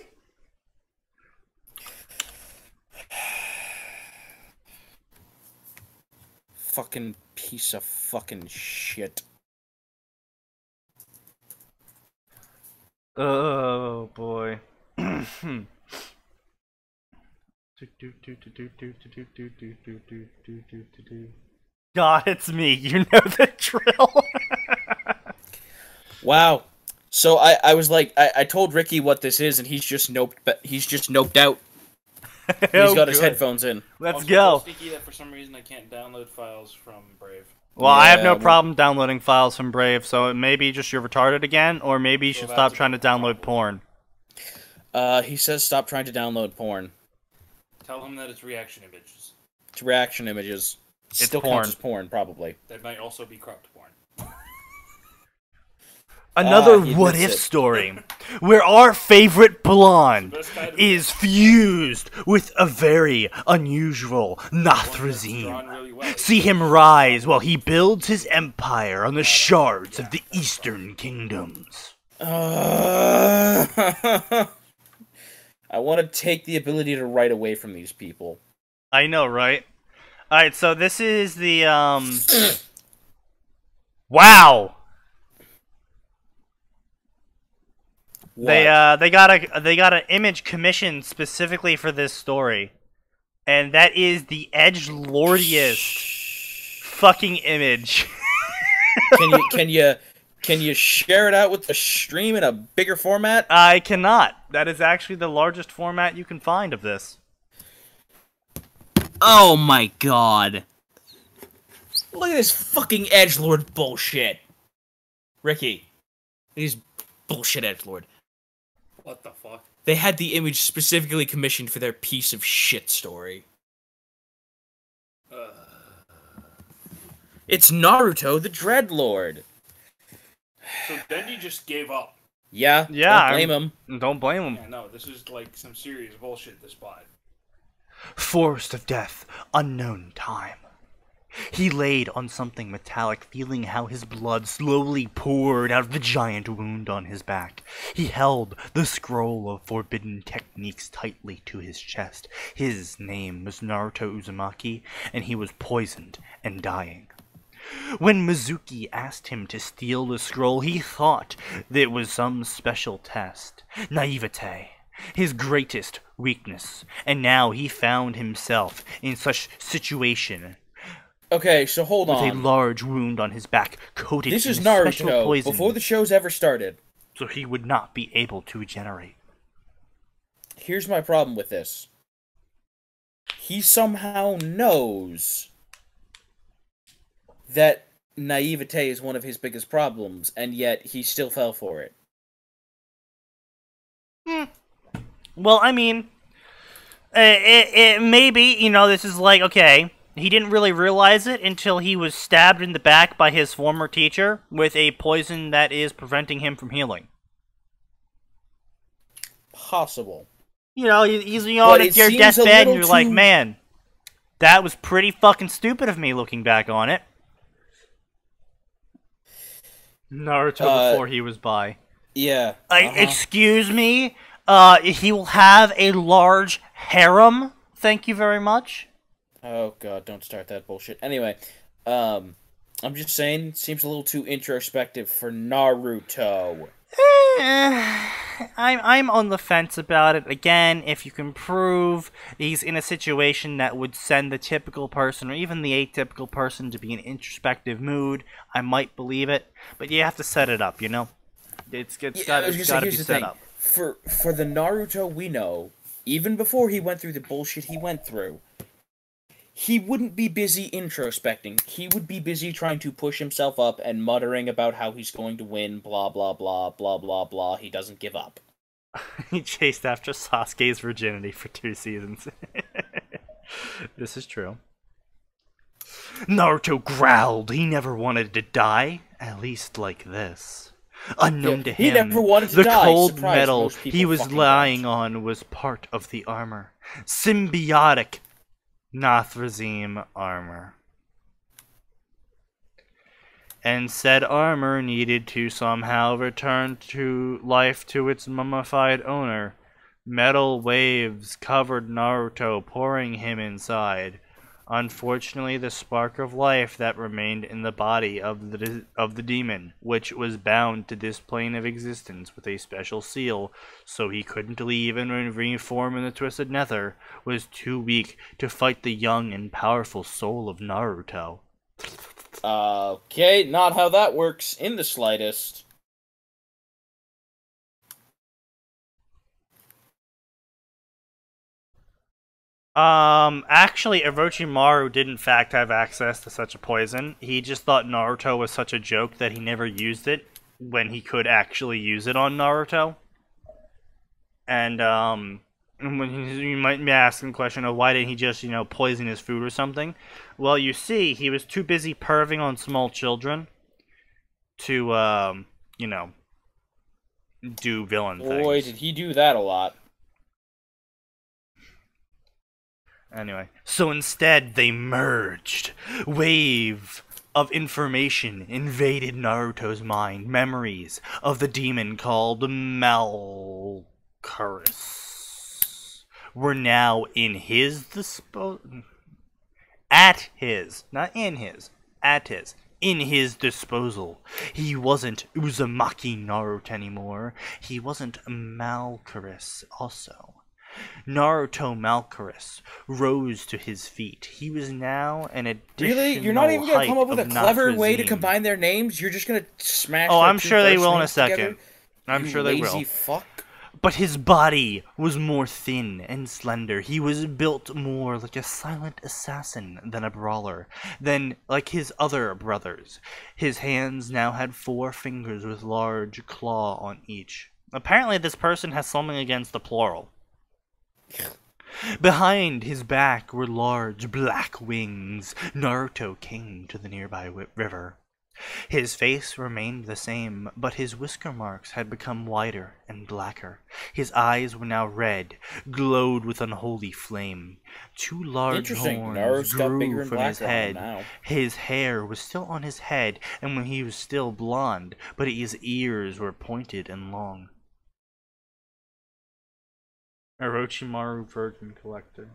Fucking piece of fucking shit. Oh boy. God, it's me. You know the drill. Wow. So I was like, I told Ricky what this is, and he's just noped out. He's got his headphones in. Let's go. Sneaky that for some reason I can't download files from Brave. Well, I have no problem downloading files from Brave, so maybe just you're retarded again, or maybe you should stop trying to download porn. He says stop trying to download porn. Tell him that it's reaction images. It's reaction images. It's still porn. Counts as porn, probably. That might also be cropped porn. Another what-if story, where our favorite blonde is fused with a very unusual Nathrazine. Really See him rise while he builds his empire on the shards of the Eastern Kingdoms. I want to take the ability to write away from these people. I know, right? Alright, so this is the, Wow! What? They got an image commissioned specifically for this story, and that is the edgelordiest fucking image. Can you share it out with the stream in a bigger format? I cannot. That is actually the largest format you can find of this. Oh my god! Look at this fucking edgelord bullshit, Ricky. He's bullshit edgelord. What the fuck? They had the image specifically commissioned for their piece of shit story. It's Naruto the Dreadlord. So Dendy just gave up. Yeah, Yeah, don't blame him. Don't blame him. Yeah, no, this is like some serious bullshit this bot. Forest of death, unknown time. He laid on something metallic, feeling how his blood slowly poured out of the giant wound on his back. He held the scroll of forbidden techniques tightly to his chest. His name was Naruto Uzumaki, and he was poisoned and dying. When Mizuki asked him to steal the scroll, he thought that it was some special test. Naivete, his greatest weakness, and now he found himself in such situation. Okay, so hold on. With a large wound on his back, coated This is in special Naruto, poison, before the show's ever started. so he would not be able to regenerate. Here's my problem with this. He somehow knows that naivete is one of his biggest problems, and yet he still fell for it. Well, I mean, it maybe, you know, this is like, okay, he didn't really realize it until he was stabbed in the back by his former teacher with a poison that is preventing him from healing. Possible. You know, he's on your deathbed and you're like, man, that was pretty fucking stupid of me looking back on it. Naruto before he was by. Yeah. Excuse me? He will have a large harem? Thank you very much. Oh god, don't start that bullshit. Anyway, I'm just saying, seems a little too introspective for Naruto. I'm on the fence about it. Again, if you can prove he's in a situation that would send the typical person or even the atypical person to be in introspective mood, I might believe it. But you have to set it up, you know? It's got to be set up. For the Naruto we know, even before he went through the bullshit he went through, he wouldn't be busy introspecting. He would be busy trying to push himself up and muttering about how he's going to win, blah, blah, blah, blah, blah, blah. He doesn't give up. He chased after Sasuke's virginity for 2 seasons. This is true. Naruto growled he never wanted to die, at least like this. Unknown to him, he never wanted to the die. cold Surprise, metal he was lying on was part of the armor. Symbiotic Nathrazim armor. And said armor needed to somehow return to life to its mummified owner. Metal waves covered Naruto, pouring him inside. Unfortunately, the spark of life that remained in the body of the demon, which was bound to this plane of existence with a special seal, so he couldn't leave and reform in the Twisted Nether, was too weak to fight the young and powerful soul of Naruto. Okay, not how that works in the slightest. Actually, Orochimaru did in fact have access to such a poison. He just thought Naruto was such a joke that he never used it when he could actually use it on Naruto. And, when you might be asking the question of why didn't he just, poison his food or something? Well, you see, he was too busy perving on small children to, do villain things. Boy, did he do that a lot. Anyway, so instead they merged. Wave of information invaded Naruto's mind. Memories of the demon called Malcurus were now in his disposal. In his disposal. He wasn't Uzumaki Naruto anymore. He wasn't Malcurus also. Naruto Malcurus rose to his feet. He was now an additional Really? You're not even going to come up with a clever way to Nathrazim. combine their names? You're just going to smash Oh, their I'm two sure they first will in a names second. together? I'm You sure they lazy will. fuck. But his body was more thin and slender. He was built more like a silent assassin than a brawler, than like his other brothers. His hands now had 4 fingers with large claw on each. Apparently this person has something against the plural. Behind his back were large black wings. Naruto came to the nearby river. His face remained the same, but his whisker marks had become wider and blacker. His eyes were now red, glowed with unholy flame. 2 large horns Naruto's got bigger grew and from his blacker on him head. now. His hair was still on his head, and when he was still blonde, but his ears were pointed and long. Orochimaru Virgin Collector.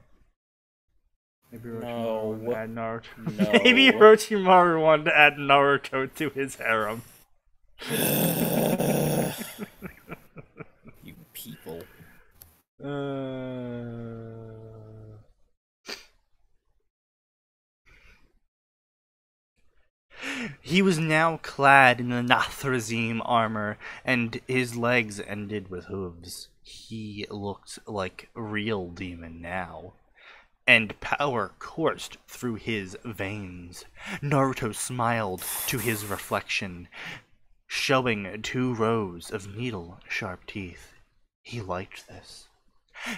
Maybe Orochimaru wanted to add Naruto. No. Maybe Orochimaru wanted to add Naruto to his harem. You people. He was now clad in the Nathrazim armor, and his legs ended with hooves. He looked like a real demon now, and power coursed through his veins. Naruto smiled to his reflection, showing 2 rows of needle-sharp teeth. He liked this.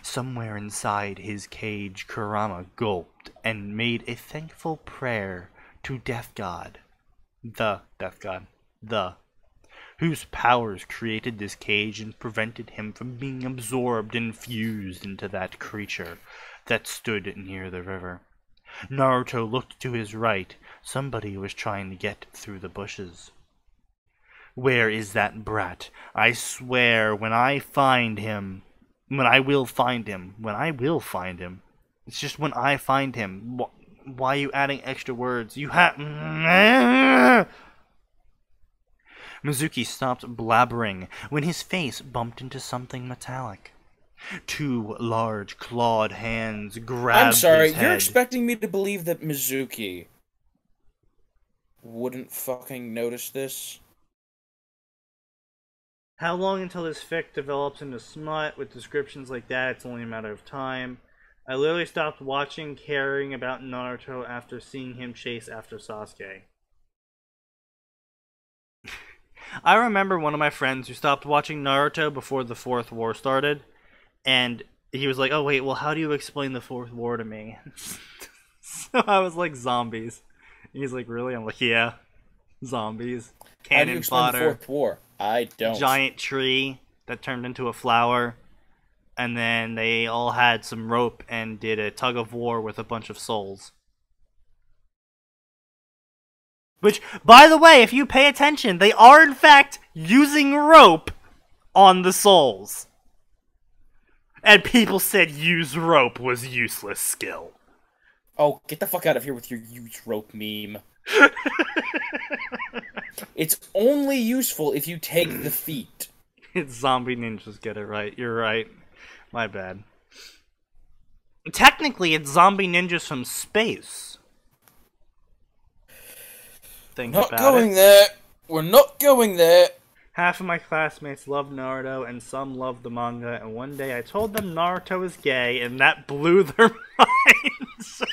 Somewhere inside his cage, Kurama gulped and made a thankful prayer to Death God. The Death God. Whose powers created this cage and prevented him from being absorbed and fused into that creature that stood near the river. Naruto looked to his right. Somebody was trying to get through the bushes. Where is that brat? I swear when I will find him. It's just when I find him. Why are you adding extra words? You have... Mizuki stopped blabbering when his face bumped into something metallic. Two large clawed hands grabbed his head. I'm sorry, you're expecting me to believe that Mizuki wouldn't fucking notice this? How long until this fic develops into smut with descriptions like that? It's only a matter of time. I literally stopped watching, caring about Naruto after seeing him chase after Sasuke. I remember one of my friends who stopped watching Naruto before the Fourth War started, and he was like, oh wait, well how do you explain the Fourth War to me? So I was like, zombies. And he's like, really? I'm like, yeah. Zombies. Cannon How do you explain fodder. the Fourth War? I don't. Giant tree that turned into a flower. And then they all had some rope and did a tug of war with a bunch of souls. Which, by the way, if you pay attention, they are in fact using rope on the souls. And people said use rope was useless skill. Oh, get the fuck out of here with your use rope meme. It's only useful if you take the feet. It's zombie ninjas, get it right. You're right. My bad. Technically, it's zombie ninjas from space. Think Not about going it. there. We're not going there. Half of my classmates love Naruto, and some love the manga, and one day I told them Naruto is gay, and that blew their minds.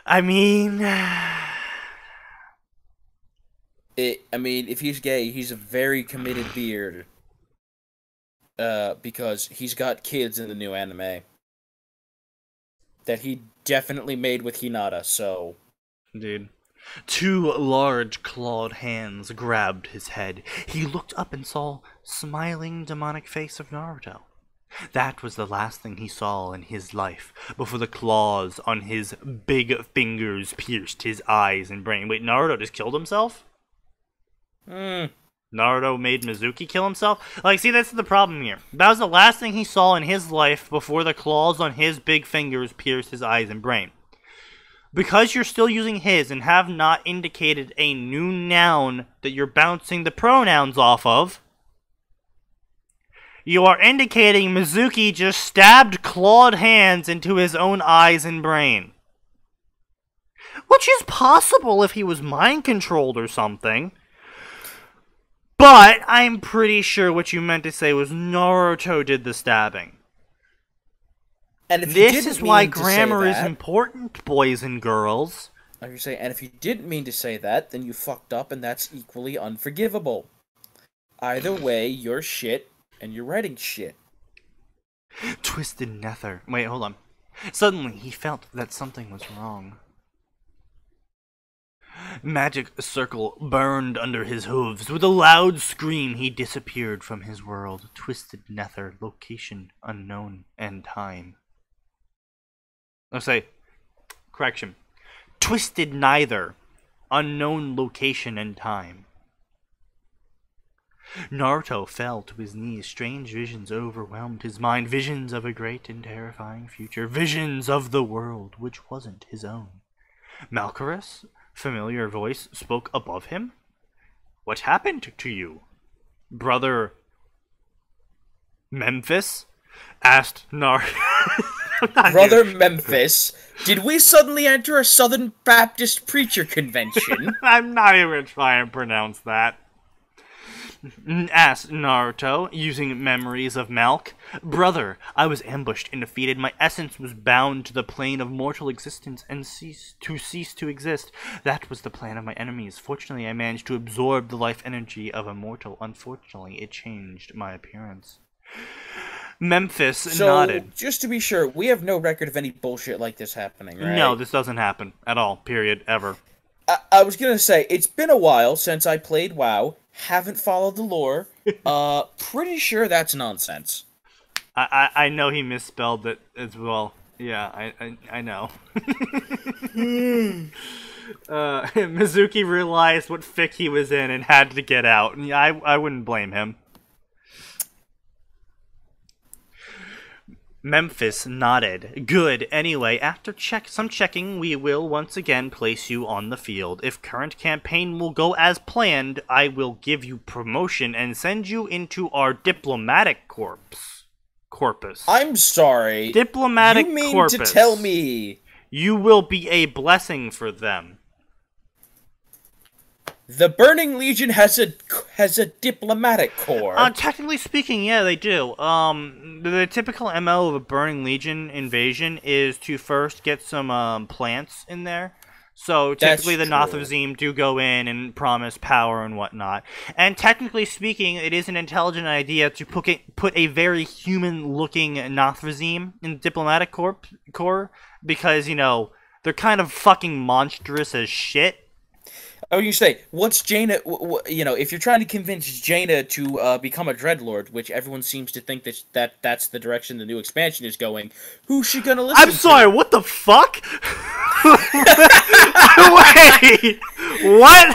I mean... if he's gay, he's a very committed beard. Because he's got kids in the new anime. That he definitely made with Hinata, so... Dude. Two large clawed hands grabbed his head. He looked up and saw smiling demonic face of Naruto. That was the last thing he saw in his life before the claws on his big fingers pierced his eyes and brain. Wait, Naruto just killed himself? Naruto made Mizuki kill himself? Like, see, that's the problem here. That was the last thing he saw in his life before the claws on his big fingers pierced his eyes and brain. Because you're still using his and have not indicated a new noun that you're bouncing the pronouns off of, you are indicating Mizuki just stabbed clawed hands into his own eyes and brain. Which is possible if he was mind-controlled or something. But I'm pretty sure what you meant to say was Naruto did the stabbing. And if this is why grammar is important, boys and girls. Like you say, and if you didn't mean to say that, then you fucked up, and that's equally unforgivable. Either way, you're shit, and you're writing shit. Twisted nether. Wait, hold on. Suddenly, he felt that something was wrong. Magic circle burned under his hooves. With a loud scream, he disappeared from his world. Twisted nether, location unknown, and time. Let's say, correction. Twisted neither, unknown location and time. Naruto fell to his knees. Strange visions overwhelmed his mind. Visions of a great and terrifying future. Visions of the world which wasn't his own. Malchorus? Familiar voice spoke above him. What happened to you? Brother Memphis? Asked Naruto. Brother Memphis, did we suddenly enter a Southern Baptist preacher convention? I'm not even gonna try and pronounce that. Asked Naruto, using memories of Malk. Brother, I was ambushed and defeated. My essence was bound to the plane of mortal existence and cease to exist. That was the plan of my enemies. Fortunately, I managed to absorb the life energy of a mortal. Unfortunately, it changed my appearance. Memphis nodded. Just to be sure, we have no record of any bullshit like this happening, right? No, this doesn't happen at all. Period. Ever. I was gonna say, it's been a while since I played WoW. Haven't followed the lore. Pretty sure that's nonsense. I know he misspelled it as well. Yeah, I know. Mizuki realized what fic he was in and had to get out. And I wouldn't blame him. Memphis nodded. Good. Anyway, after some checking, we will once again place you on the field. If current campaign will go as planned, I will give you promotion and send you into our diplomatic corpus. I'm sorry. Diplomatic you mean corpus. to tell me You will be a blessing for them. the Burning Legion has a diplomatic corps? Technically speaking, yeah, they do. The typical MO of a Burning Legion invasion is to first get some plants in there. So typically the Nothrazim do go in and promise power and whatnot. And technically speaking, it is an intelligent idea to put a very human-looking Nothrazim in the diplomatic corps because, you know, they're kind of fucking monstrous as shit. Oh, you say, what's Jaina, you know, if you're trying to convince Jaina to become a Dreadlord, which everyone seems to think that's the direction the new expansion is going, who's she gonna listen to? I'm sorry, what the fuck? Wait, what?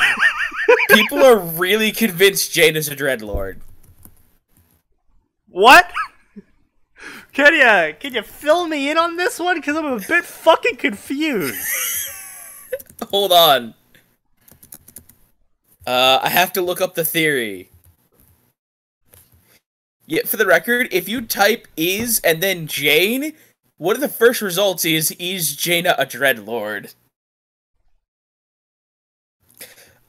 People are really convinced Jaina's a Dreadlord. What? Can you fill me in on this one? Because I'm a bit fucking confused. Hold on. I have to look up the theory. Yeah, for the record, if you type is and then Jane, one of the first results is Jaina a Dreadlord?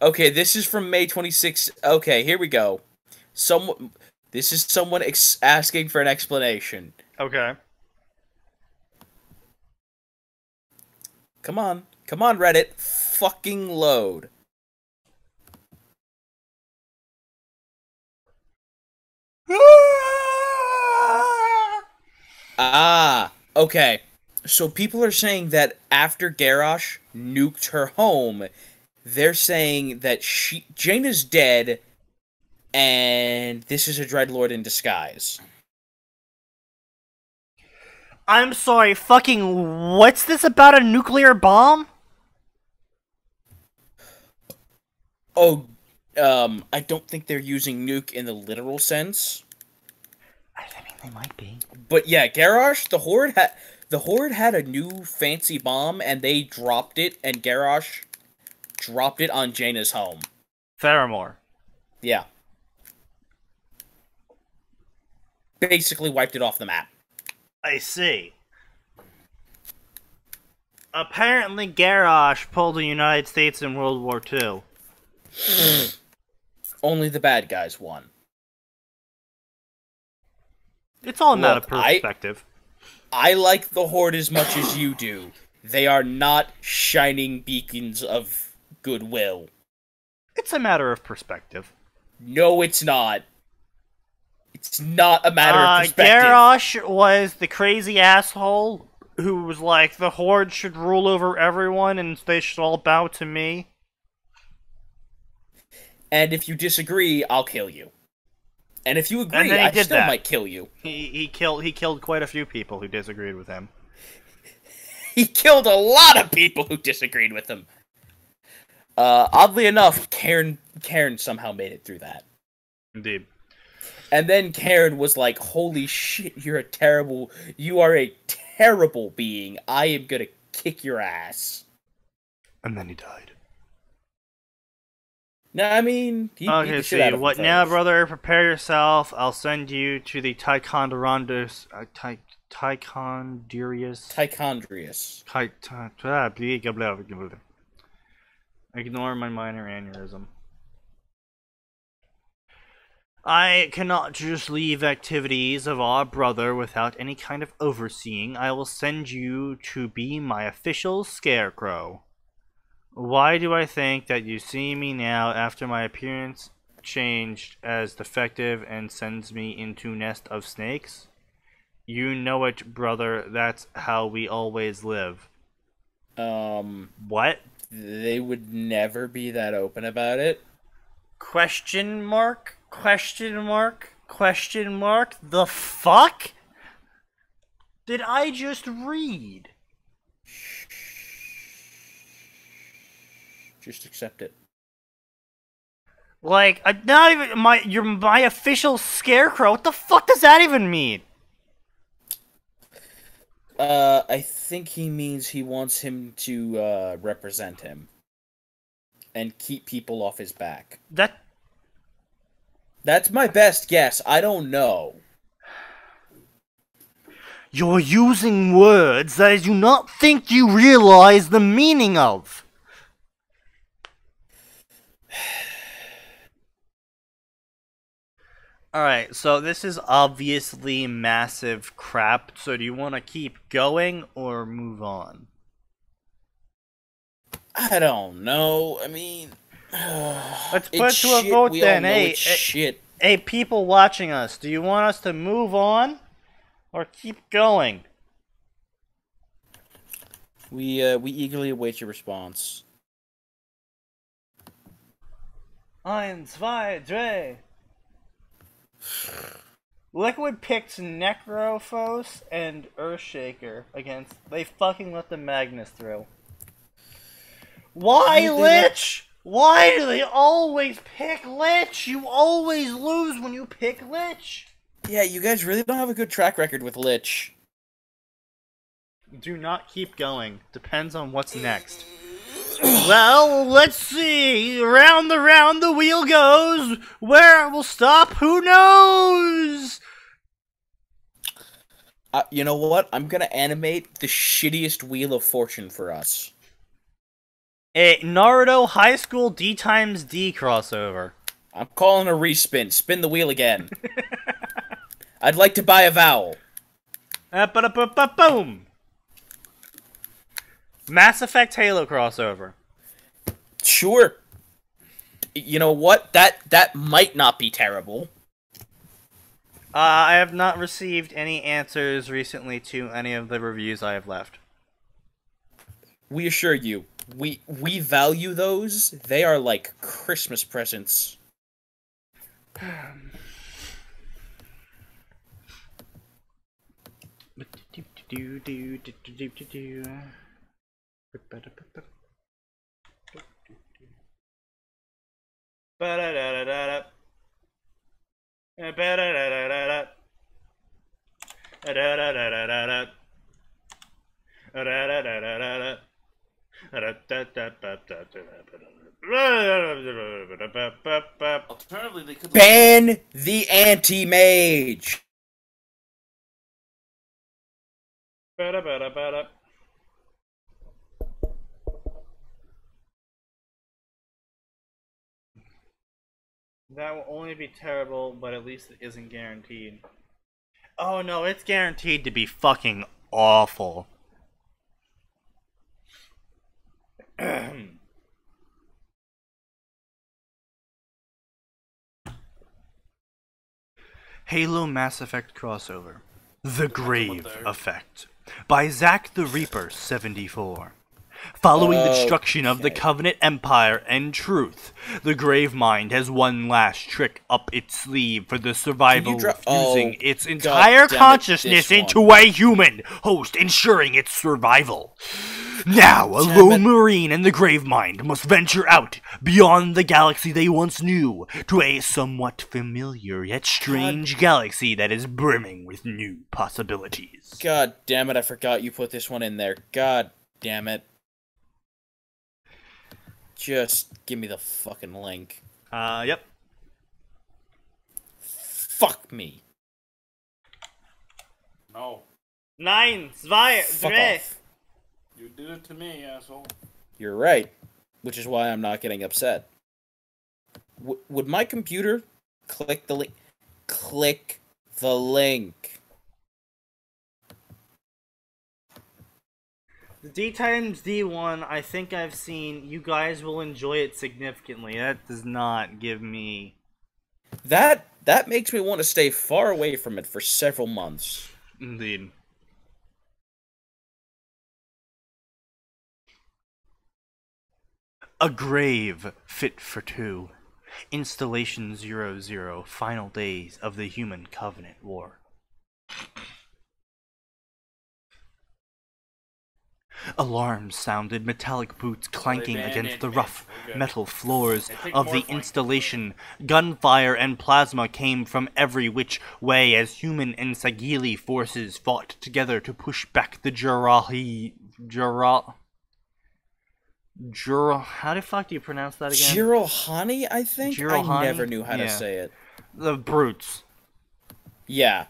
Okay, this is from May 26th. Okay, here we go. This is someone asking for an explanation. Okay. Come on, Reddit. Fucking load. Okay. So people are saying that after Garrosh nuked her home, they're saying that Jaina's dead, and this is a Dreadlord in disguise. I'm sorry, fucking what's this about a nuclear bomb? Oh, I don't think they're using nuke in the literal sense. I mean, they might be. But yeah, Garrosh, the Horde had a new fancy bomb, and they dropped it, and Garrosh dropped it on Jaina's home. Faramore. Yeah. Basically wiped it off the map. I see. Apparently Garrosh pulled the United States in World War II. Only the bad guys won. It's all a matter of perspective. I like the Horde as much as you do. They are not shining beacons of goodwill. It's a matter of perspective. No, it's not. It's not a matter of perspective. Garrosh was the crazy asshole who was like, the Horde should rule over everyone and they should all bow to me. And if you disagree, I'll kill you. And if you agree, I still might kill you. He killed quite a few people who disagreed with him. He killed a lot of people who disagreed with him. Oddly enough, Karen somehow made it through that. Indeed. And then Karen was like, holy shit, you are a terrible being. I am gonna kick your ass. And then he died. No, I mean, okay, see, what now, brother? Prepare yourself. I'll send you to the Tichondrius. Ignore my minor aneurysm. I cannot just leave activities of our brother without any kind of overseeing. I will send you to be my official scarecrow. Why do I think that you see me now after my appearance changed as defective and sends me into nest of snakes? You know it, brother. That's how we always live. What? They would never be that open about it. Question mark? Question mark? Question mark? The fuck? Did I just read? Just accept it. Like, not even you're my official scarecrow. What the fuck does that even mean? I think he means he wants him to represent him and keep people off his back. That's my best guess. I don't know. You're using words that I do not think you realize the meaning of. Alright, so this is obviously massive crap, so do you want to keep going or move on? I don't know. I mean... Let's put it to a vote then. Hey, people watching us, do you want us to move on or keep going? We eagerly await your response. 1, 2, 3. Liquid picked Necrophos and Earthshaker against. They fucking let the Magnus through. Why Lich? Why do they always pick Lich? You always lose when you pick Lich. Yeah, you guys really don't have a good track record with Lich. Do not keep going. Depends on what's next. Well, let's see. Round the wheel goes. Where it will stop, who knows? You know what? I'm gonna animate the shittiest Wheel of Fortune for us. A Naruto High School D times D crossover. I'm calling a respin. Spin the wheel again. I'd like to buy a vowel. Boom. Mass Effect Halo crossover. Sure. You know what? That might not be terrible. I have not received any answers recently to any of the reviews I have left. We assure you, we value those. They are like Christmas presents. Alternatively, they could Ban the anti-mage. That will only be terrible, but at least it isn't guaranteed. Oh no, it's guaranteed to be fucking awful. Halo Mass Effect crossover. The Grave Effect. By Zack the Reaper 74. Following the destruction of the Covenant Empire and Truth, the Gravemind has one last trick up its sleeve for the survival of fusing its entire consciousness into a human host, ensuring its survival. Now, a lone Marine and the Gravemind must venture out beyond the galaxy they once knew to a somewhat familiar yet strange galaxy that is brimming with new possibilities. God damn it, I forgot you put this one in there. God damn it. Just give me the fucking link. Yep. Fuck me. No. 9, 2, 3. You did it to me, asshole. You're right. Which is why I'm not getting upset. Would my computer click the link? Click the link. The D times D one, I think I've seen. You guys will enjoy it significantly. That does not give me... That makes me want to stay far away from it for several months. Indeed. A Grave Fit for Two. Installation 00. Final days of the Human Covenant War. Alarms sounded, metallic boots clanking against the rough Okay. metal floors They take of the morphine. installation. Gunfire and plasma came from every which way as human and Sagili forces fought together to push back the how the fuck do you pronounce that again? Jirohani, I think? Jirohani? I never knew how to Yeah. say it. The brutes. Yeah.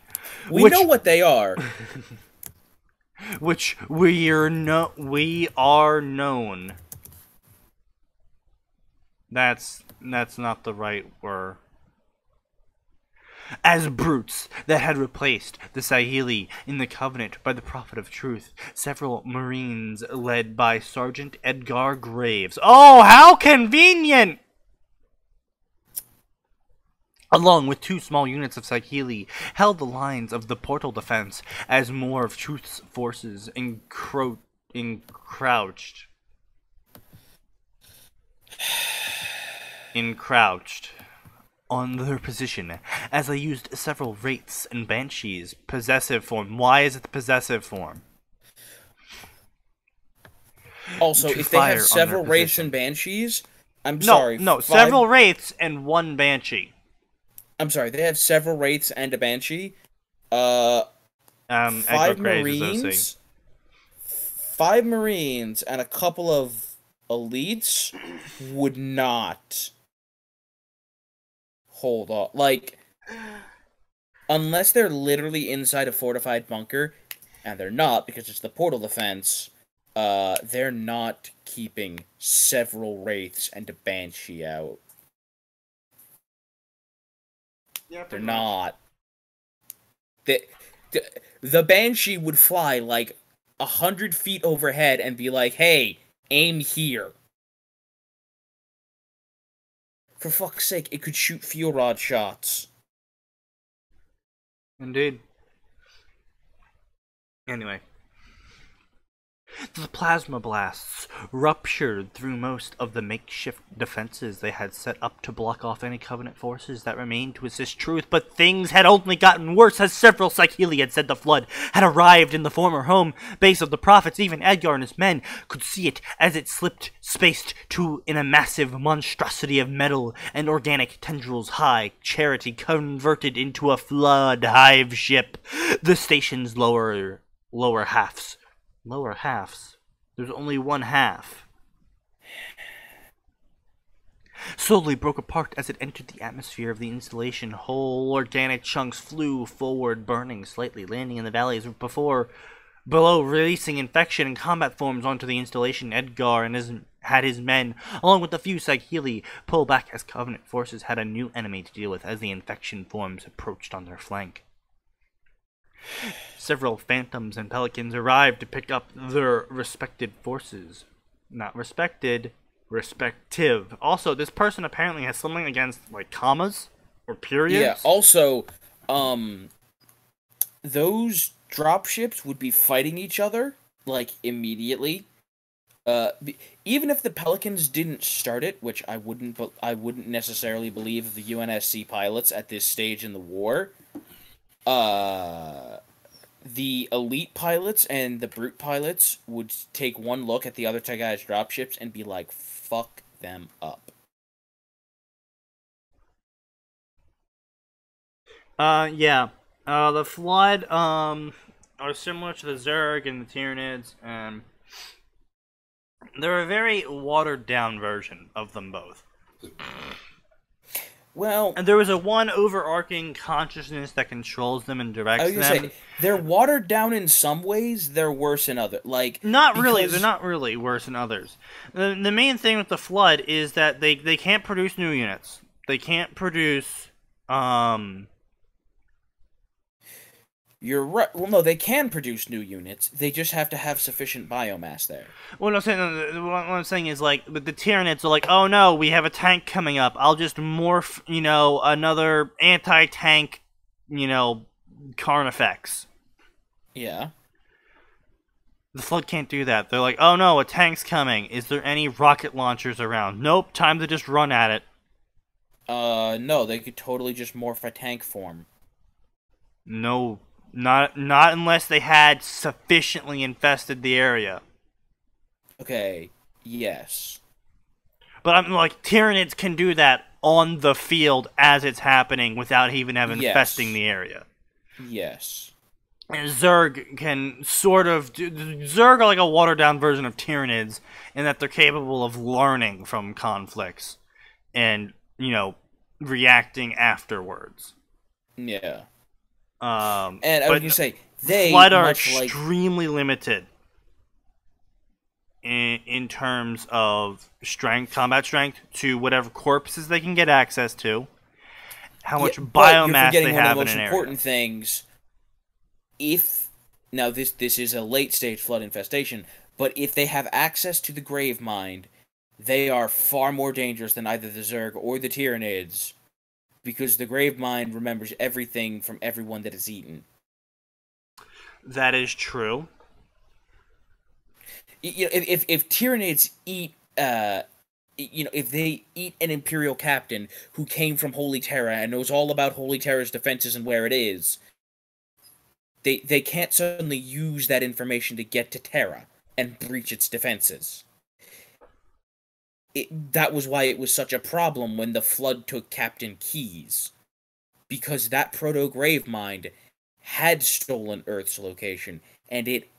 We Which- know what they are. Which we are known. That's not the right word. As brutes that had replaced the Sahili in the Covenant by the Prophet of Truth, several Marines led by Sergeant Edgar Graves. Oh, how convenient! Along with 2 small units of Sahili, held the lines of the portal defense as more of Truth's forces encroached on their position, as they used several wraiths and banshees. Possessive form. Why is it the possessive form? Also, To if they fire have on several their wraiths position. and banshees, I'm No, sorry. several wraiths and 1 banshee. I'm sorry, they have several wraiths and a banshee. 5 Edgar Graves is OC. Marines. 5 Marines and a couple of elites would not hold off. Like, unless they're literally inside a fortified bunker, and they're not because it's the portal defense, they're not keeping several wraiths and a banshee out. Yeah, They're not. The banshee would fly like 100 feet overhead and be like, "Hey, aim here." For fuck's sake, it could shoot fuel rod shots. Indeed. Anyway. The plasma blasts ruptured through most of the makeshift defenses they had set up to block off any Covenant forces that remained to assist Truth, but things had only gotten worse as several Sahili had said the Flood had arrived in the former home base of the Prophets. Even Edgar and his men could see it as it slipped, spaced to in a massive monstrosity of metal and organic tendrils. High Charity converted into a Flood hive ship. The station's lower halves. There's only 1 half. Slowly broke apart as it entered the atmosphere of the installation. Whole organic chunks flew forward, burning slightly, landing in the valleys below, releasing infection and combat forms onto the installation. Edgar and his men, along with a few Sahili, pull back as Covenant forces had a new enemy to deal with as the infection forms approached on their flank. Several Phantoms and Pelicans arrived to pick up their respected forces. Not respected, respective. Also, this person apparently has something against, like, commas or periods. Yeah, also, those dropships would be fighting each other, like, immediately. Even if the Pelicans didn't start it, which I wouldn't necessarily believe of the UNSC pilots at this stage in the war. The elite pilots and the brute pilots would take one look at the other two guys' dropships and be like, fuck them up. Yeah. The Flood, are similar to the Zerg and the Tyranids, and they're a very watered-down version of them both. Well, And there is one overarching consciousness that controls them and I directs was them. gonna say, they're watered down in some ways, they're worse in other. Like, Not really. because- They're not really worse than others. The main thing with the Flood is that they can't produce new units. They can't produce, You're right. Well, no, they can produce new units. They just have to have sufficient biomass there. What I'm saying is, like, the Tyranids are like, oh no, we have a tank coming up. I'll just morph, another anti-tank, Carnifex. Yeah. The Flood can't do that. They're like, oh no, a tank's coming. Is there any rocket launchers around? Nope, time to just run at it. No, they could totally just morph a tank form. No, not unless they had sufficiently infested the area. Okay, yes. But I'm like, Tyranids can do that on the field as it's happening without even having infesting the area. Yes. And Zerg can sort of Zerg are like a watered down version of Tyranids in that they're capable of learning from conflicts and, reacting afterwards. Yeah. And I was gonna say they Flood are much extremely limited in terms of strength, combat strength, to whatever corpses they can get access to, how much biomass they have in an area. One of the most important things. If now this is a late stage flood infestation, but if they have access to the grave mind, they are far more dangerous than either the Zerg or the Tyranids, because the grave mind remembers everything from everyone that is eaten. That is true. If Tyranids eat, if they eat an Imperial captain who came from Holy Terra and knows all about Holy Terra's defenses and where it is, they can't suddenly use that information to get to Terra and breach its defenses. That was why it was such a problem when the Flood took Captain Keyes, because that proto-Gravemind had stolen Earth's location, and it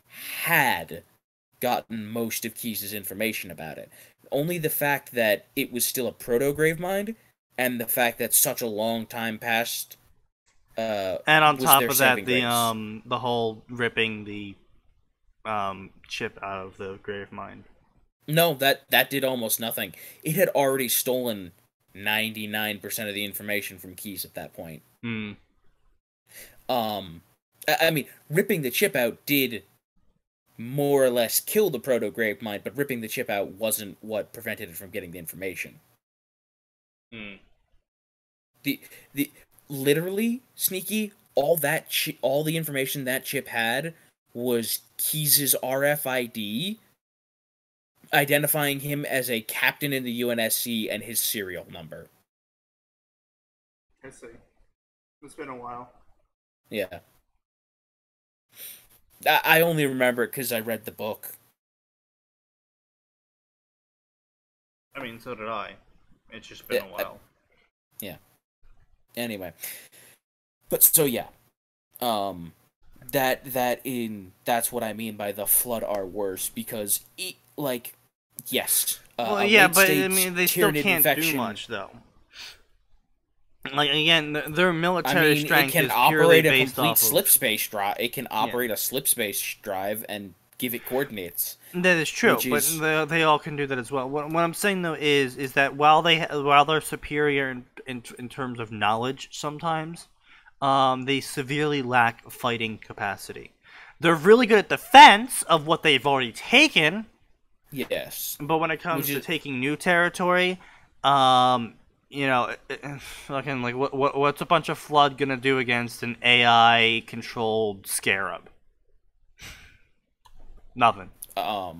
had gotten most of Keyes' information about it. Only the fact that it was still a proto-Gravemind, and the fact that such a long time passed, and on top of that, the whole ripping the chip out of the Gravemind. No, that did almost nothing. It had already stolen 99% of the information from Keyes at that point. I mean, ripping the chip out did more or less kill the proto-Gravemind, but ripping the chip out wasn't what prevented it from getting the information. Literally, Sneaky, all the information that chip had was Keyes' RFID, identifying him as a captain in the UNSC, and his serial number. I see. It's been a while. Yeah. I only remember it because I read the book. I mean, so did I. It's just been a while. Yeah. Anyway. But, so yeah. That's what I mean by the Flood are worse, because, yes. Well, yeah, but, I mean, they still can't do much, though. Like, again, their military strength is purely based off of... It can operate a slip space drive and give it coordinates. That is true, but they all can do that as well. What I'm saying, though, is that while they're superior in terms of knowledge sometimes, they severely lack fighting capacity. They're really good at defense of what they've already taken. Yes. But when it comes to taking new territory, fucking like what's a bunch of Flood gonna do against an AI controlled Scarab? Nothing. Well,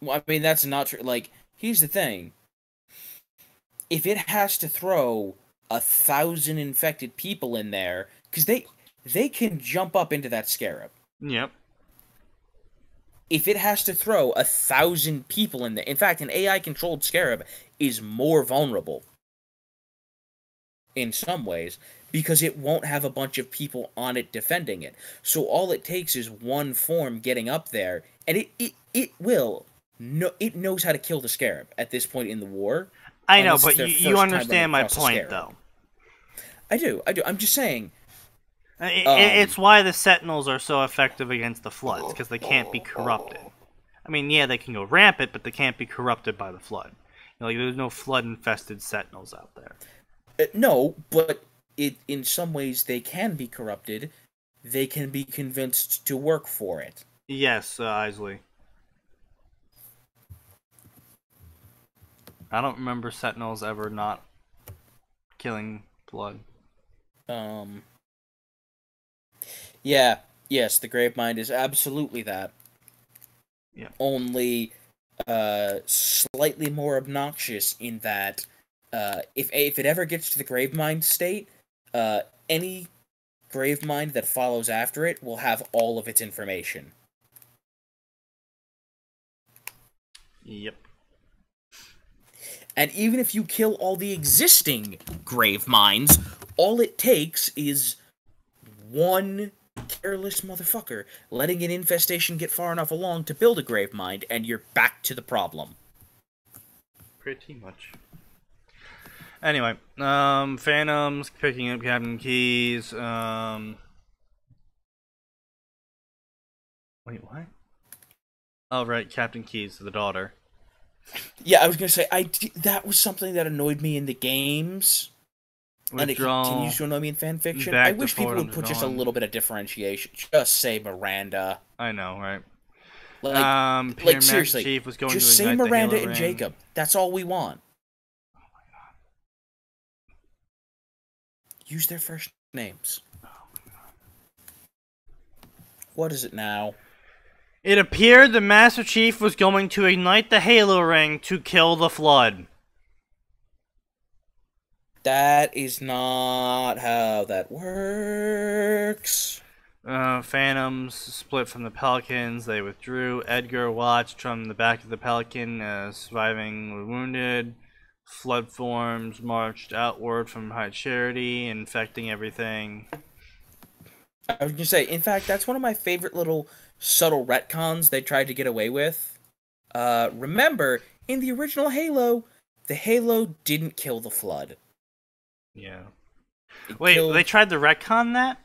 I mean, that's not true. Like, here's the thing: if it has to throw 1,000 infected people in there, because they can jump up into that Scarab. Yep. If it has to throw 1,000 people in there, in fact, an AI controlled Scarab is more vulnerable in some ways, because it won't have a bunch of people on it defending it. So all it takes is one form getting up there, and it knows how to kill the Scarab at this point in the war. I know, but you understand my point, though. I do. I'm just saying. It's why the Sentinels are so effective against the Floods, because they can't be corrupted. I mean, yeah, they can go rampant, but they can't be corrupted by the Flood. There's no Flood-infested Sentinels out there. No, but in some ways they can be corrupted. They can be convinced to work for it. Yes, Isley. I don't remember Sentinels ever not killing Flood. Yeah, yes, the Gravemind is absolutely that. Yeah. Only slightly more obnoxious in that if it ever gets to the Gravemind state, any Gravemind that follows after it will have all of its information. Yep. And even if you kill all the existing grave mines, all it takes is one careless motherfucker letting an infestation get far enough along to build a grave mine, and you're back to the problem. Pretty much. Anyway, Phantoms, picking up Captain Keys, wait, what? Oh, right, Captain Keys, the daughter. Yeah, I was gonna say, that was something that annoyed me in the games. And it continues to annoy me in fanfiction. I wish people would put just a little bit of differentiation. Just say Miranda. I know, right? Like seriously, Chief was going just to say Miranda and ring. Jacob. That's all we want. Oh my god. Use their first names. Oh my god. What is it now? It appeared the Master Chief was going to ignite the Halo Ring to kill the Flood. That is not how that works. Phantoms split from the Pelicans. They withdrew. Edgar watched from the back of the Pelican, surviving wounded. Flood forms marched outward from High Charity, infecting everything. I was gonna say, in fact, that's one of my favorite little subtle retcons they tried to get away with. Remember, in the original Halo, the Halo didn't kill the Flood. Yeah. Wait, they tried to retcon that?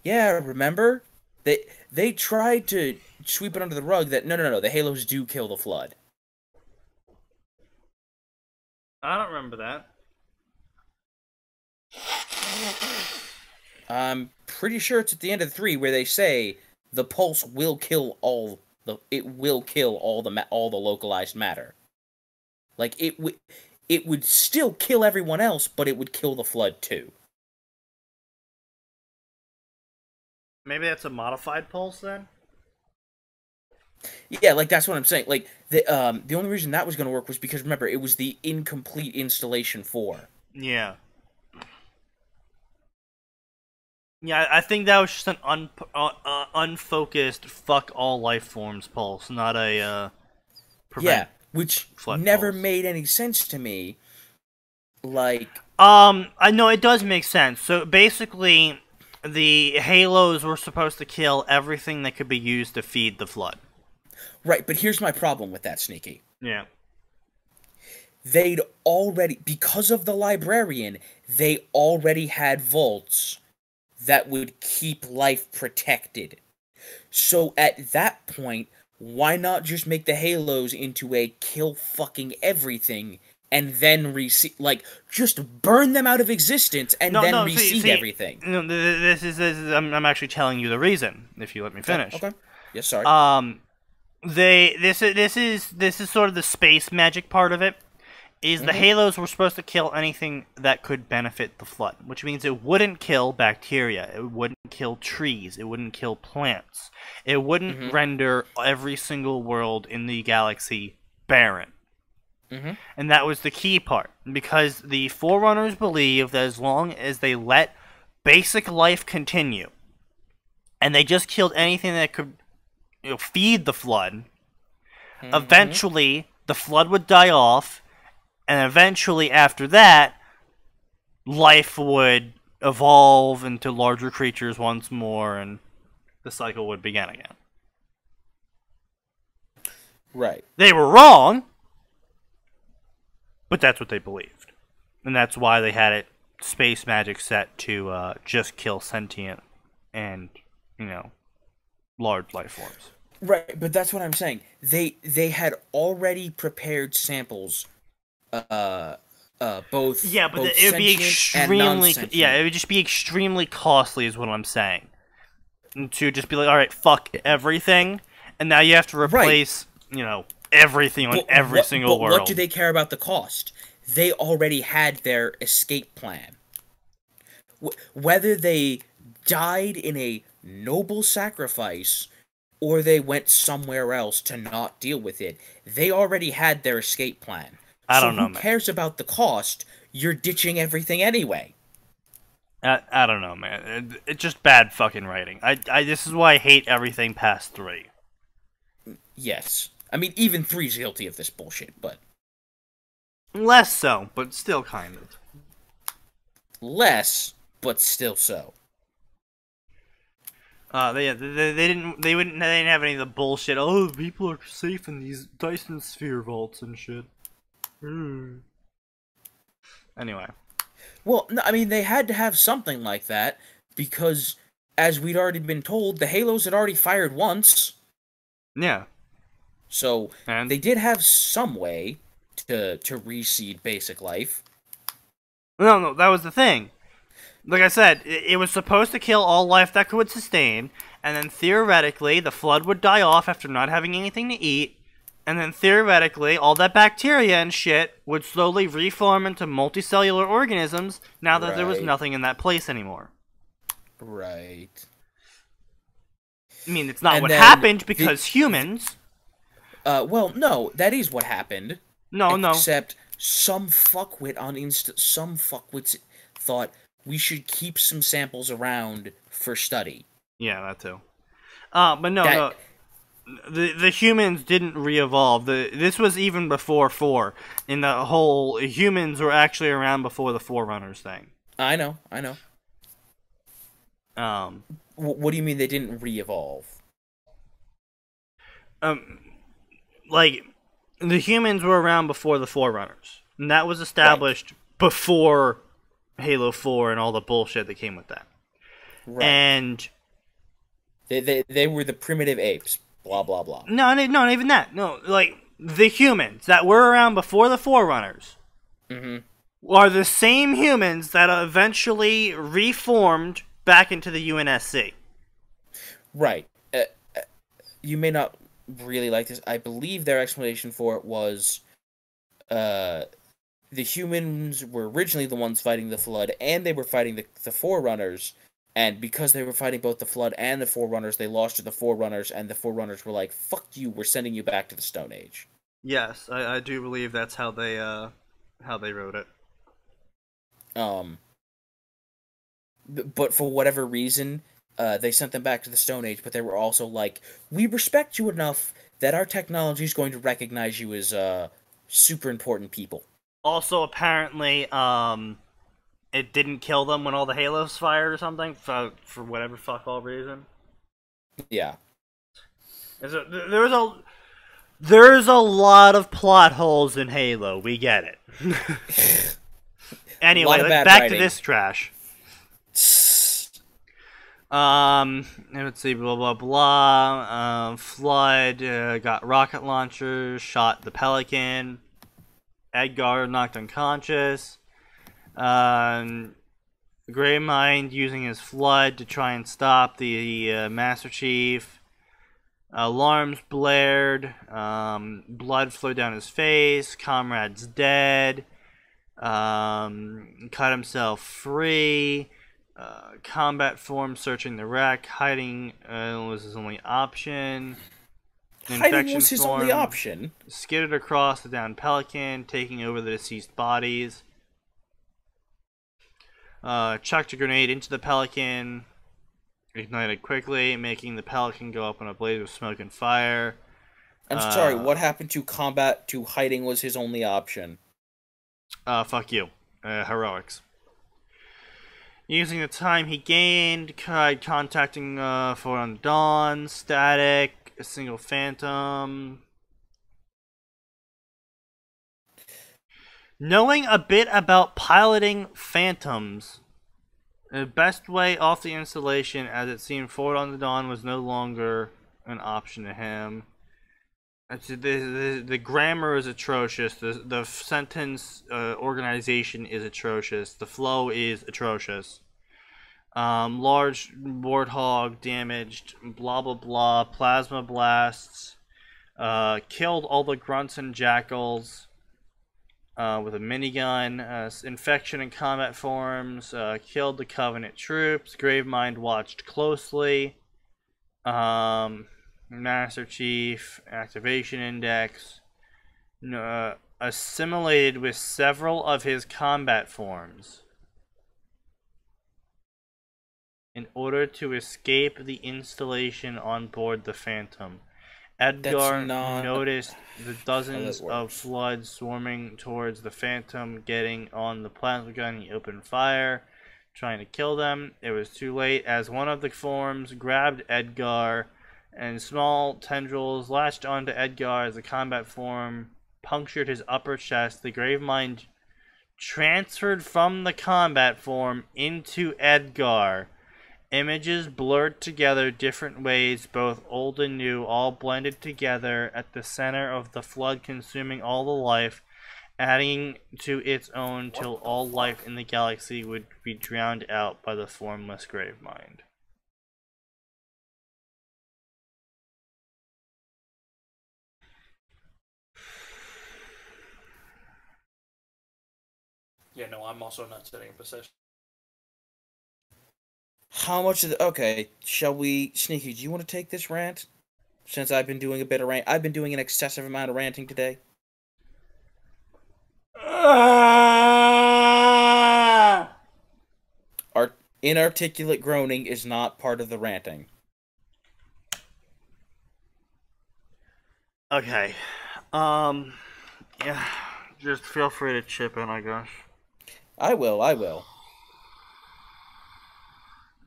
Yeah, remember? They tried to sweep it under the rug that no, the Halos do kill the Flood. I don't remember that. I'm pretty sure it's at the end of 3 where they say the pulse will kill all the localized matter. Like it would still kill everyone else, but it would kill the Flood too. Maybe that's a modified pulse then? Yeah, like that's what I'm saying. Like the only reason that was going to work was because remember it was the incomplete installation 4. Yeah. Yeah, I think that was just an unfocused fuck all life forms pulse, not a prevent. Yeah, which Flood never pulse. made any sense to me. Like, I know it does make sense. So basically, the Halos were supposed to kill everything that could be used to feed the Flood. Right, but here's my problem with that, Sneaky. Yeah. They'd already, because of the librarian, they already had vaults that would keep life protected. So at that point, why not just make the Halos into a kill fucking everything and then just burn them out of existence and reseed everything? No, this is I'm actually telling you the reason. If you let me finish. Okay. Yes, sorry. This is sort of the space magic part of it. The Halos were supposed to kill anything that could benefit the Flood, which means it wouldn't kill bacteria, it wouldn't kill trees, it wouldn't kill plants, it wouldn't render every single world in the galaxy barren. And that was the key part, because the Forerunners believed that as long as they let basic life continue, and they just killed anything that could feed the Flood, eventually the Flood would die off. And eventually, after that, life would evolve into larger creatures once more, and the cycle would begin again. Right. They were wrong, but that's what they believed. And that's why they had it space magic set to just kill sentient and, large life forms. Right, but that's what I'm saying. They had already prepared samples both it would be extremely it would just be extremely costly is what I'm saying, to just be like, all right, fuck everything, and now you have to replace everything on every single world. What do they care about the cost? They already had their escape plan. Whether they died in a noble sacrifice or they went somewhere else to not deal with it, they already had their escape plan. I don't know, who cares about the cost? You're ditching everything anyway. I don't know, man. It's just bad fucking writing. This is why I hate everything past 3. Yes. I mean, even 3's guilty of this bullshit, but... Less so, but still kind of. Less, but still so. They didn't have any of the bullshit. Oh, people are safe in these Dyson Sphere vaults and shit. Anyway. Well, no, I mean, they had to have something like that, because, as we'd already been told, the Halos had already fired once. Yeah. So, And they did have some way to reseed basic life. No, that was the thing. Like I said, it was supposed to kill all life that could sustain, and then theoretically, the flood would die off after not having anything to eat, and then theoretically, all that bacteria and shit would slowly reform into multicellular organisms now that there was nothing in that place anymore. Right. I mean, it's not what happened, because humans... well, no, that is what happened. No. Except some fuckwit on some fuckwits thought we should keep some samples around for study. Yeah, that too. But no. The humans didn't re-evolve. This was even before 4. In the whole, humans were actually around before the Forerunners thing. I know. What do you mean they didn't re-evolve? Like, the humans were around before the Forerunners. And that was established before Halo 4 and all the bullshit that came with that. Right. And... They were the primitive apes. Blah, blah, blah. No, not even that. No, like, the humans that were around before the Forerunners are the same humans that eventually reformed back into the UNSC. Right. You may not really like this. I believe their explanation for it was the humans were originally the ones fighting the Flood, and they were fighting the Forerunners, and because they were fighting both the Flood and the Forerunners, they lost to the Forerunners, and the Forerunners were like, fuck you, we're sending you back to the Stone Age. Yes, I do believe that's how they wrote it. But for whatever reason, they sent them back to the Stone Age, but they were also like, we respect you enough that our technology is going to recognize you as super important people. Also, apparently, it didn't kill them when all the Halos fired or something, for whatever fuck all reason. Yeah. There's a lot of plot holes in Halo, we get it. Anyway, back to this trash. Let's see, blah blah blah. Flood got rocket launchers, shot the Pelican. Edgar knocked unconscious. Greymind using his Flood to try and stop the Master Chief. Alarms blared. Blood flowed down his face. Comrade's dead. Cut himself free. Combat form searching the wreck. Hiding was his only option. Hiding was his only option. Skidded across the downed Pelican, taking over the deceased bodies. Chucked a grenade into the Pelican. Ignited quickly, making the Pelican go up in a blaze of smoke and fire. I'm sorry, what happened to combat to hiding was his only option? Fuck you. Heroics. Using the time he gained, tried contacting for on Dawn, Static, a single Phantom. Knowing a bit about piloting Phantoms, the best way off the installation, as it seemed forward on the Dawn was no longer an option to him. The grammar is atrocious. The sentence organization is atrocious. The flow is atrocious. Large warthog damaged. Blah blah blah. Plasma blasts. Killed all the grunts and jackals with a minigun. Infection in combat forms. Killed the Covenant troops. Gravemind watched closely. Master Chief, activation index, assimilated with several of his combat forms in order to escape the installation on board the Phantom. Edgar not noticed the how dozens that of works. floods swarming towards the Phantom, getting on the plasma gun. He opened fire, trying to kill them. It was too late, as one of the forms grabbed Edgar, and small tendrils latched onto Edgar as the combat form punctured his upper chest. The Gravemind transferred from the combat form into Edgar. Images blurred together different ways, both old and new, all blended together at the center of the flood, consuming all the life, adding to its own till all life in the galaxy would be drowned out by the formless Gravemind. Yeah, no, I'm also not setting up a session. How much of the... Okay, shall we... Sneaky, do you want to take this rant? Since I've been doing a bit of rant... I've been doing an excessive amount of ranting today. Our inarticulate groaning is not part of the ranting. Okay. Yeah. Just feel free to chip in, I guess. I will.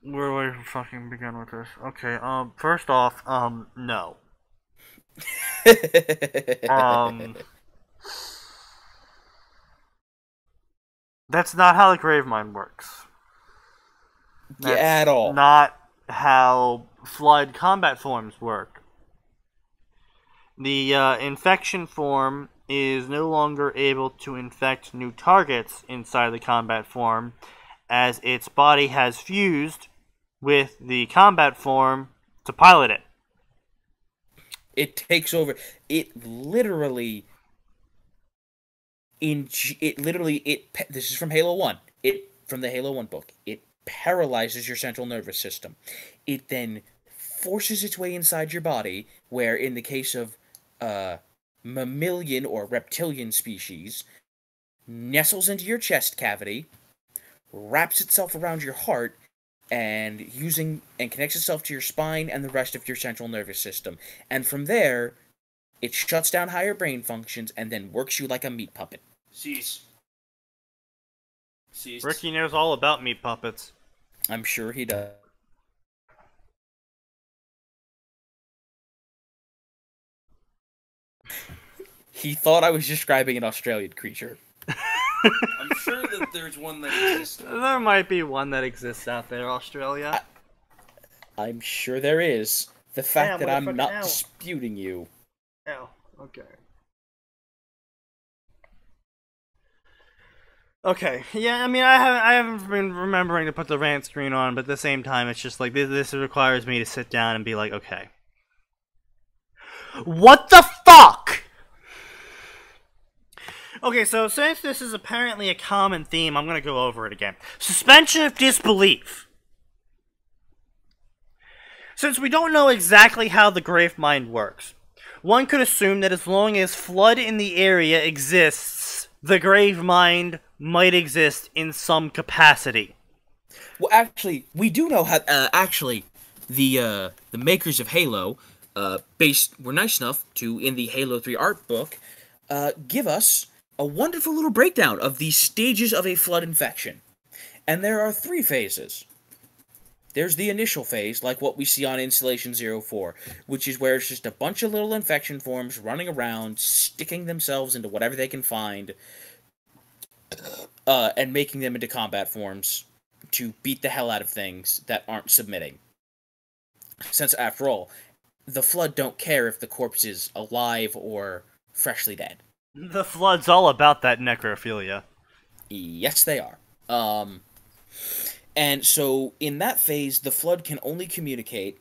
Where do I fucking begin with this? Okay, first off, no. That's not how the Gravemind works. Yeah, at all. Not how Flood combat forms work. The infection form is no longer able to infect new targets inside the combat form, as its body has fused with the combat form to pilot it. It takes over. It literally... This is from Halo 1. From the Halo 1 book. It paralyzes your central nervous system. It then forces its way inside your body, where in the case of mammalian or reptilian species, nestles into your chest cavity, wraps itself around your heart, and connects itself to your spine and the rest of your central nervous system. And from there, it shuts down higher brain functions and then works you like a meat puppet. Cease. Ricky knows all about meat puppets. I'm sure he does. He thought I was describing an Australian creature. I'm sure that there's one that exists. There might be one that exists out there, Australia. I'm sure there is. The fact that I'm not ow. disputing you. Oh, okay. Okay, yeah, I mean, I haven't been remembering to put the rant screen on, but at the same time, it's just like, this requires me to sit down and be like, okay. What the fuck?! Okay, so since this is apparently a common theme, I'm gonna go over it again. Suspension of disbelief. Since we don't know exactly how the Gravemind works, one could assume that as long as flood in the area exists, the Gravemind might exist in some capacity. Well, actually, we do know how. The makers of Halo, were nice enough to, in the Halo 3 art book, give us a wonderful little breakdown of the stages of a flood infection, and there are 3 phases. There's the initial phase, like what we see on Installation 04, which is where it's just a bunch of little infection forms running around, sticking themselves into whatever they can find, and making them into combat forms to beat the hell out of things that aren't submitting. Since, after all, the Flood don't care if the corpse is alive or freshly dead. The Flood's all about that necrophilia. Yes, they are. And so, in that phase, the Flood can only communicate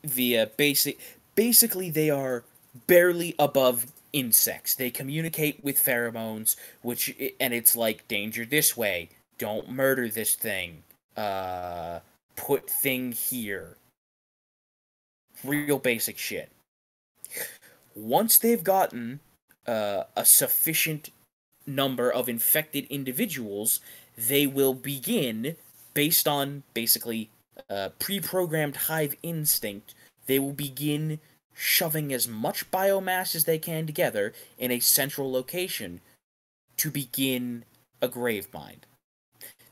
via basically, they are barely above insects. They communicate with pheromones, and it's like, danger this way, don't murder this thing, put thing here. Real basic shit. Once they've gotten a sufficient number of infected individuals, they will begin, based on basically pre-programmed hive instinct, they will begin shoving as much biomass as they can together in a central location to begin a grave mind.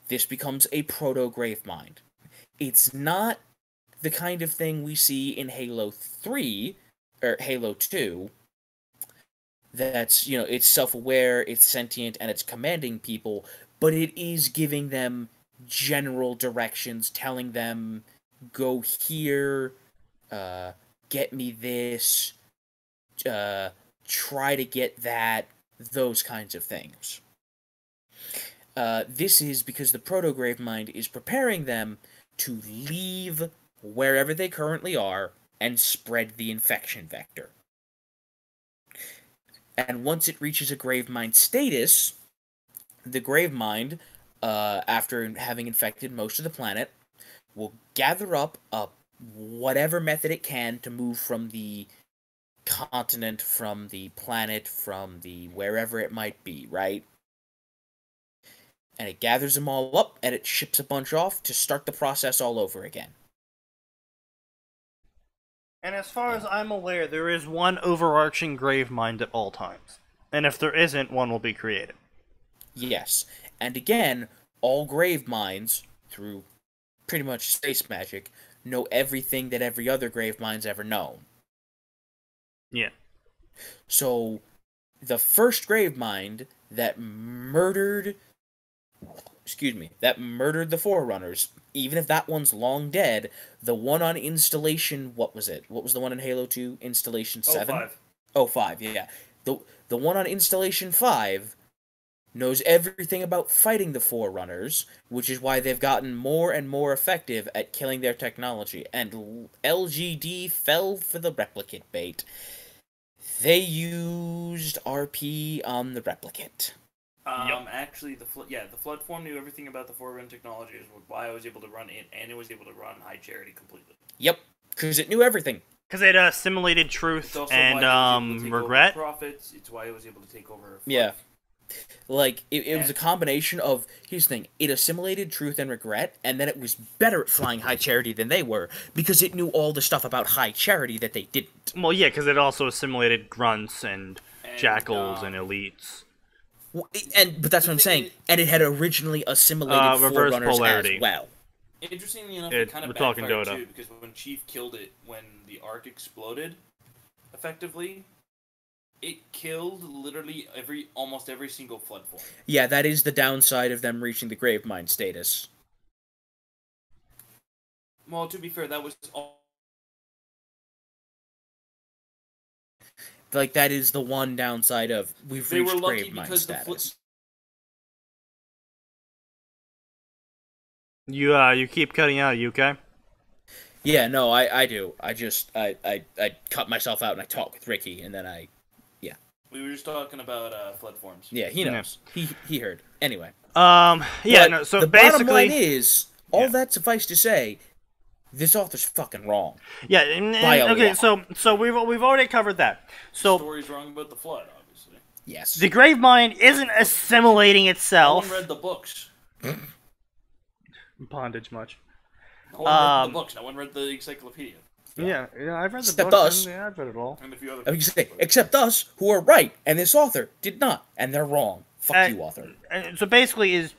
This becomes a proto-grave mind. It's not the kind of thing we see in Halo 3, or Halo 2, that's, it's self-aware, it's sentient, and it's commanding people, but it is giving them general directions, telling them, go here, get me this, try to get that, those kinds of things. This is because the proto-grave mind is preparing them to leave wherever they currently are and spread the infection vector. And once it reaches a grave mind status, the grave mind, after having infected most of the planet, will gather up whatever method it can to move from the continent, from the planet, from the wherever it might be, right? And it gathers them all up, and it ships a bunch off to start the process all over again. And as far as I'm aware, there is one overarching grave mind at all times. And if there isn't, one will be created. Yes. And again, all grave minds, through pretty much space magic, know everything that every other grave mind's ever known. Yeah. So, the first grave mind that murdered the Forerunners, even if that one's long dead, the one on Installation, what was it? What was the one in Halo 2? Installation 7? 05. 05, yeah. The one on Installation 5 knows everything about fighting the Forerunners, which is why they've gotten more and more effective at killing their technology, and LGD fell for the replicant bait. They used RP on the replicant. Actually, the Flood form knew everything about the Forerunner technology, is why I was able to run it, and it was able to run High Charity completely. Yep, because it knew everything. Because it assimilated truth and regret. Profits. It's why it was able to take over. Flood. Yeah. Like, it was a combination of, here's the thing, it assimilated truth and regret, and then it was better at flying High Charity than they were, because it knew all the stuff about High Charity that they didn't. Well, yeah, because it also assimilated grunts and jackals and elites. But that's what I'm saying. And it had originally assimilated Forerunners as well. Interestingly enough, it kind of backfired too, because when Chief killed it, when the Ark exploded, effectively, it killed literally almost every single Flood form. Yeah, that is the downside of them reaching the grave mind status. Well, to be fair, that was all. Like, that is the one downside of we've reached grave mind status. You keep cutting out, you okay? Yeah, no, I do. I cut myself out and I talk with Ricky, and then We were just talking about Flood forms. Yeah, he knows. Yeah. He heard. Anyway. So the basically, bottom line is, that suffice to say, this author's fucking wrong. Yeah, okay, so we've already covered that. So the story's wrong about the Flood, obviously. Yes. The grave mind isn't assimilating itself. No one read the books. Bondage much. No one read the books. No one read the encyclopedia. Yeah, I've read the except books. Us. I've read it all. And a few other except us, who are right, and this author did not, and they're wrong. Fuck you, author. So basically,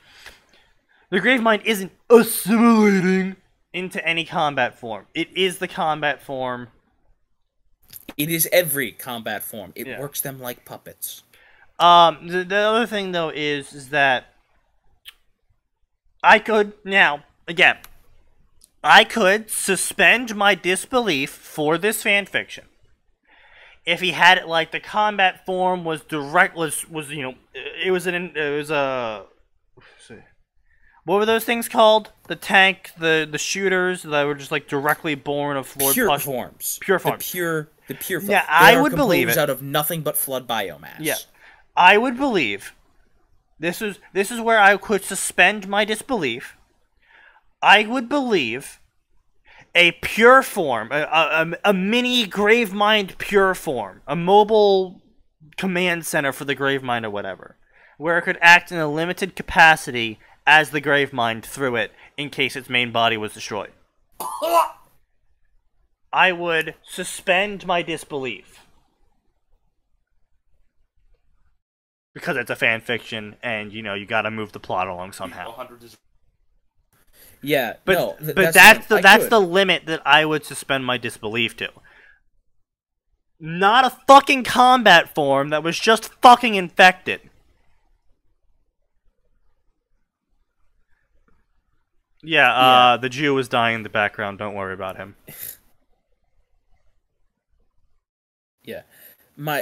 the grave mind isn't assimilating into any combat form. It is the combat form. It is every combat form. It works them like puppets. The other thing though is that I could suspend my disbelief for this fanfiction if he had it like the combat form was what were those things called? The tank, the shooters that were just like directly born of Flood forms. Pure forms. The pure forms. Yeah, I would believe it. Out of nothing but Flood biomass. Yeah, I would believe. This is where I could suspend my disbelief. I would believe a pure form, a mini Gravemind pure form, a mobile command center for the Gravemind or whatever, where it could act in a limited capacity as the Gravemind through it in case its main body was destroyed. I would suspend my disbelief. Because it's a fan fiction, and, you know, you gotta move the plot along somehow. Yeah, but that's the limit that I would suspend my disbelief to. Not a fucking combat form that was just fucking infected. Yeah, the Jew was dying in the background. Don't worry about him. Yeah.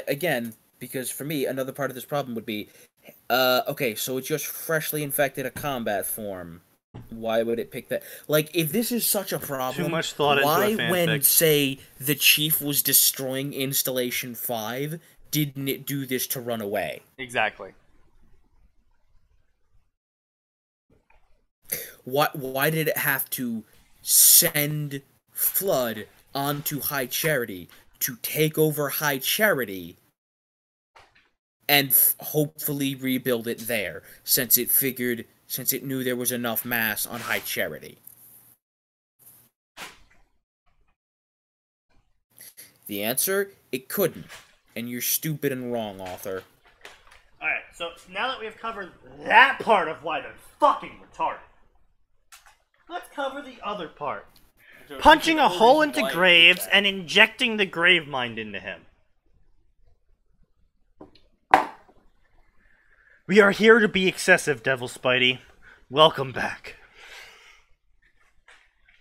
Again, because for me, another part of this problem would be, okay, so it just freshly infected a combat form. Why would it pick that? Like, if this is such a problem, too much thought into a fanfic. When, say, the chief was destroying Installation 5, didn't it do this to run away? Exactly. Why did it have to send Flood onto High Charity to take over High Charity and hopefully rebuild it there, since it knew there was enough mass on High Charity? The answer, it couldn't. And you're stupid and wrong, author. Alright, so now that we've covered that part of why they're fucking retarded, let's cover the other part. Punching a hole into Graves and injecting the grave mind into him. We are here to be excessive, Devil Spidey. Welcome back.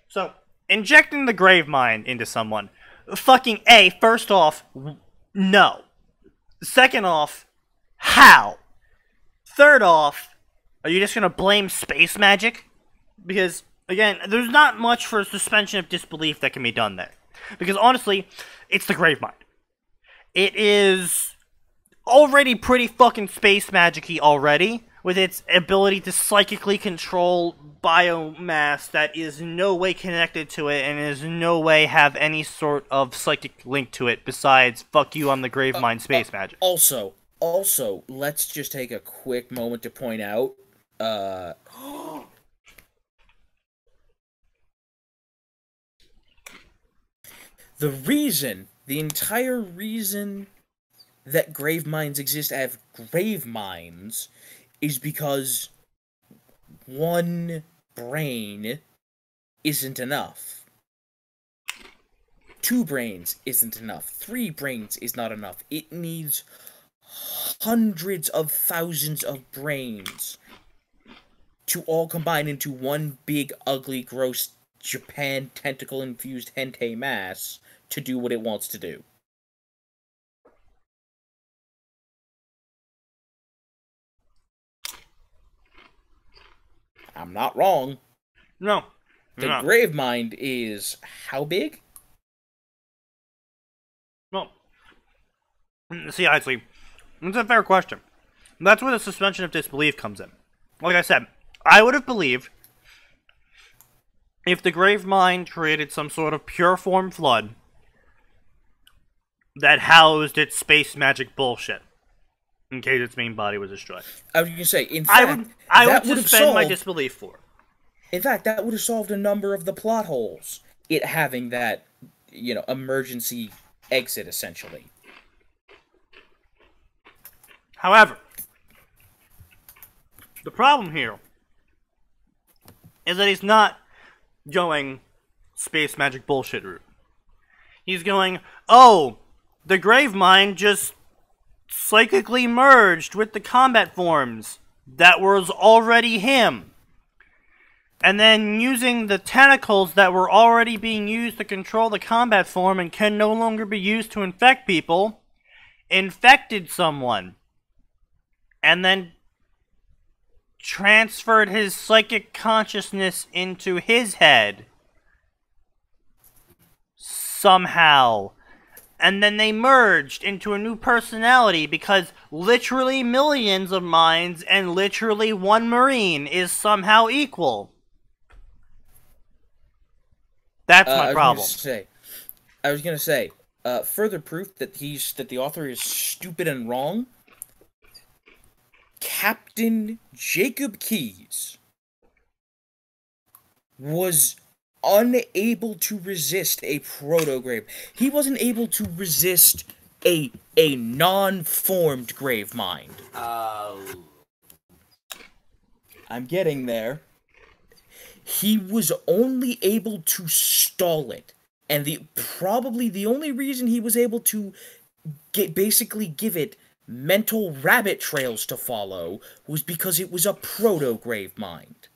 So, injecting the grave mind into someone. Fucking A, first off, no. Second off, how? Third off, are you just gonna blame space magic? Because, again, there's not much for a suspension of disbelief that can be done there. Because, honestly, it's the grave mind. It is already pretty fucking space magic-y already, with its ability to psychically control biomass that is no way connected to it and is no way have any sort of psychic link to it besides, fuck you, I'm the grave mind space magic. Also, let's just take a quick moment to point out, the entire reason that grave minds exist as grave minds is because one brain isn't enough. 2 brains isn't enough. 3 brains is not enough. It needs hundreds of thousands of brains to all combine into one big, ugly, gross Japan tentacle-infused hentai mass to do what it wants to do. I'm not wrong. No. The grave mind is how big? Well, see, actually, it's a fair question. That's where the suspension of disbelief comes in. Like I said, I would have believed if the grave mind created some sort of pure form flood that housed its space magic bullshit in case its main body was destroyed. I was going to say, in fact, I would suspend my disbelief for. In fact, that would have solved a number of the plot holes. It having that, emergency exit, essentially. However, the problem here is that he's not going space magic bullshit route. He's going, oh, the grave mind just psychically merged with the combat forms that was already him. And then using the tentacles that were already being used to control the combat form and can no longer be used to infect people, infected someone. And then transferred his psychic consciousness into his head. Somehow. And then they merged into a new personality because literally millions of minds and literally one Marine is somehow equal. That's my problem. I was gonna say, further proof that the author is stupid and wrong. Captain Jacob Keyes was unable to resist a proto-grave. He wasn't able to resist a non-formed grave mind. I'm getting there. He was only able to stall it. And probably the only reason he was able to basically give it mental rabbit trails to follow was because it was a proto-grave mind.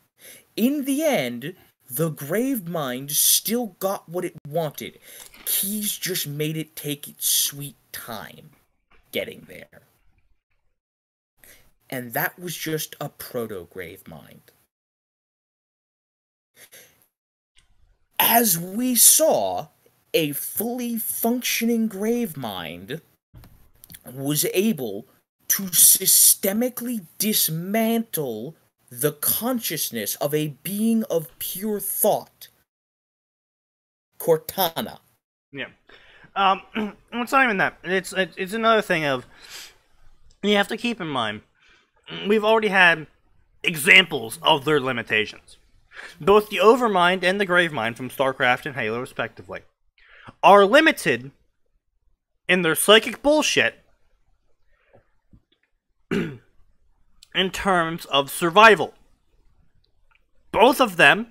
In the end, the grave mind still got what it wanted. Keys just made it take its sweet time getting there. And that was just a proto-grave mind. As we saw, a fully functioning grave mind was able to systemically dismantle the consciousness of a being of pure thought. Cortana. Yeah. It's not even that. It's another thing of, you have to keep in mind, we've already had examples of their limitations. Both the Overmind and the Gravemind from StarCraft and Halo, respectively, are limited in their psychic bullshit in terms of survival. Both of them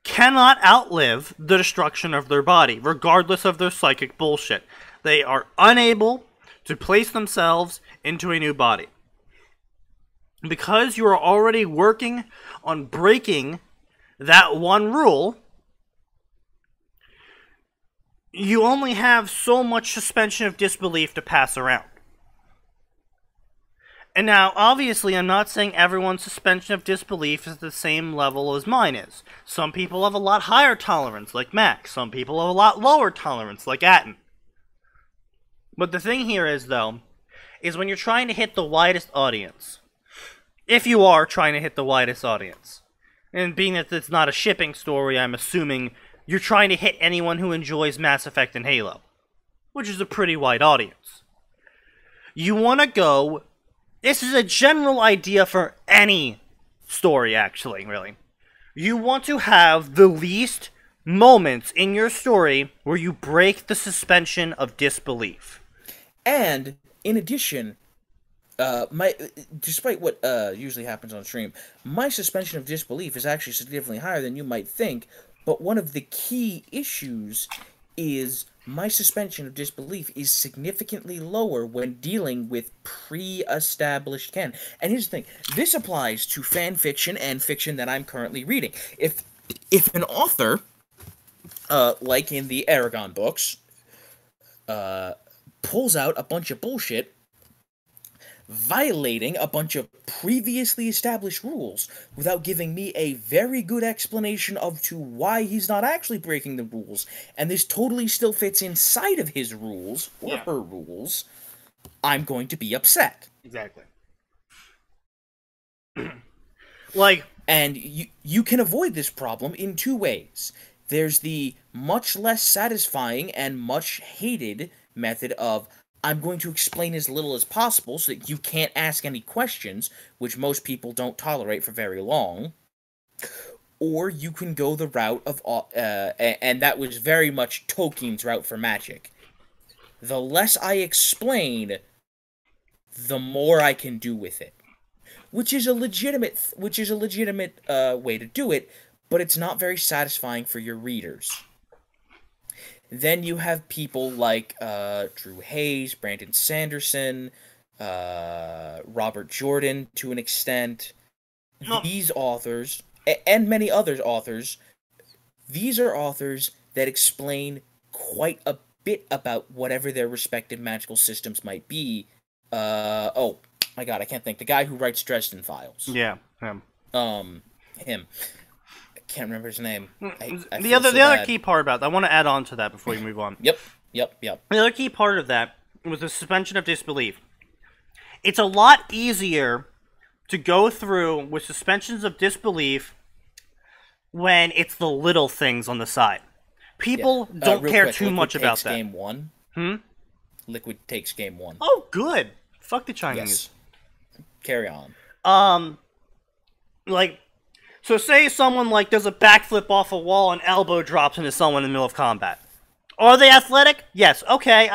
cannot outlive the destruction of their body, regardless of their psychic bullshit. They are unable to place themselves into a new body. Because you are already working on breaking that one rule, you only have so much suspension of disbelief to pass around. And now, obviously, I'm not saying everyone's suspension of disbelief is the same level as mine is. Some people have a lot higher tolerance, like Max. Some people have a lot lower tolerance, like Atin. But the thing here is, though, is when you're trying to hit the widest audience, if you are trying to hit the widest audience, and being that it's not a shipping story, I'm assuming you're trying to hit anyone who enjoys Mass Effect and Halo, which is a pretty wide audience. You want to go... This is a general idea for any story, actually, really. You want to have the least moments in your story where you break the suspension of disbelief. And, in addition, despite what usually happens on stream, my suspension of disbelief is actually significantly higher than you might think, but one of the key issues is my suspension of disbelief is significantly lower when dealing with pre-established canon. And here's the thing, this applies to fan fiction and fiction that I'm currently reading. If an author, like in the Aragon books, pulls out a bunch of bullshit, violating a bunch of previously established rules without giving me a very good explanation of to why he's not actually breaking the rules, and this totally still fits inside of his rules, or her rules, I'm going to be upset. Exactly. Like... And you can avoid this problem in two ways. There's the much less satisfying and much hated method of, I'm going to explain as little as possible so that you can't ask any questions, which most people don't tolerate for very long. Or you can go the route of, and that was very much Tolkien's route for magic. The less I explain, the more I can do with it. Which is a legitimate way to do it, but it's not very satisfying for your readers. Then you have people like Drew Hayes, Brandon Sanderson, Robert Jordan, to an extent. These authors, and many other authors, these are authors that explain quite a bit about whatever their respective magical systems might be. Oh my god, I can't think. The guy who writes Dresden Files. Yeah, him. Him. Can't remember his name. The other key part about that, I want to add on to that before you move on. Yep. The other key part of that was the suspension of disbelief. It's a lot easier to go through with suspensions of disbelief when it's the little things on the side. People don't care too much about that. Game 1. Liquid takes game 1. Oh, good. Fuck the Chinese. Yes. Carry on. So say someone, like, does a backflip off a wall and elbow drops into someone in the middle of combat. Are they athletic? Yes. Okay,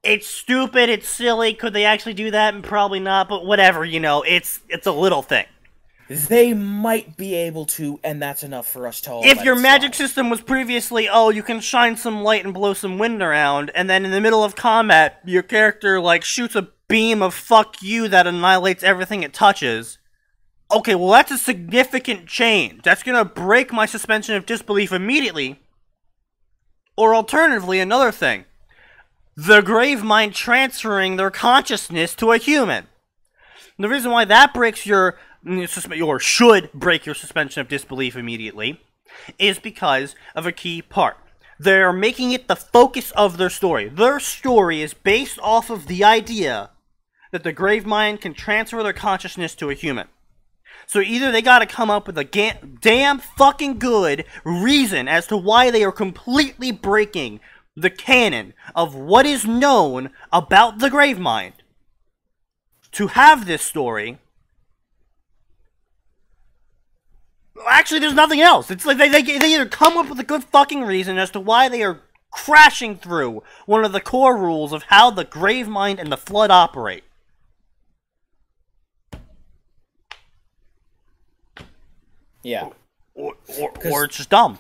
it's stupid, it's silly, could they actually do that? Probably not, but whatever, you know, it's a little thing. They might be able to, and that's enough for us to all If your magic system was previously, oh, you can shine some light and blow some wind around, and then in the middle of combat, your character, like, shoots a beam of fuck you that annihilates everything it touches. Okay, well, that's a significant change. That's gonna break my suspension of disbelief immediately. Or alternatively, another thing. The grave mind transferring their consciousness to a human. And the reason why that breaks your, or should break your suspension of disbelief immediately, is because of a key part. They're making it the focus of their story. Their story is based off of the idea that the grave mind can transfer their consciousness to a human. So either they gotta come up with a damn fucking good reason as to why they are completely breaking the canon of what is known about the grave mind to have this story. Actually, there's nothing else. It's like they either come up with a good fucking reason as to why they are crashing through one of the core rules of how the grave mind and the flood operate. Yeah. Or it's just dumb.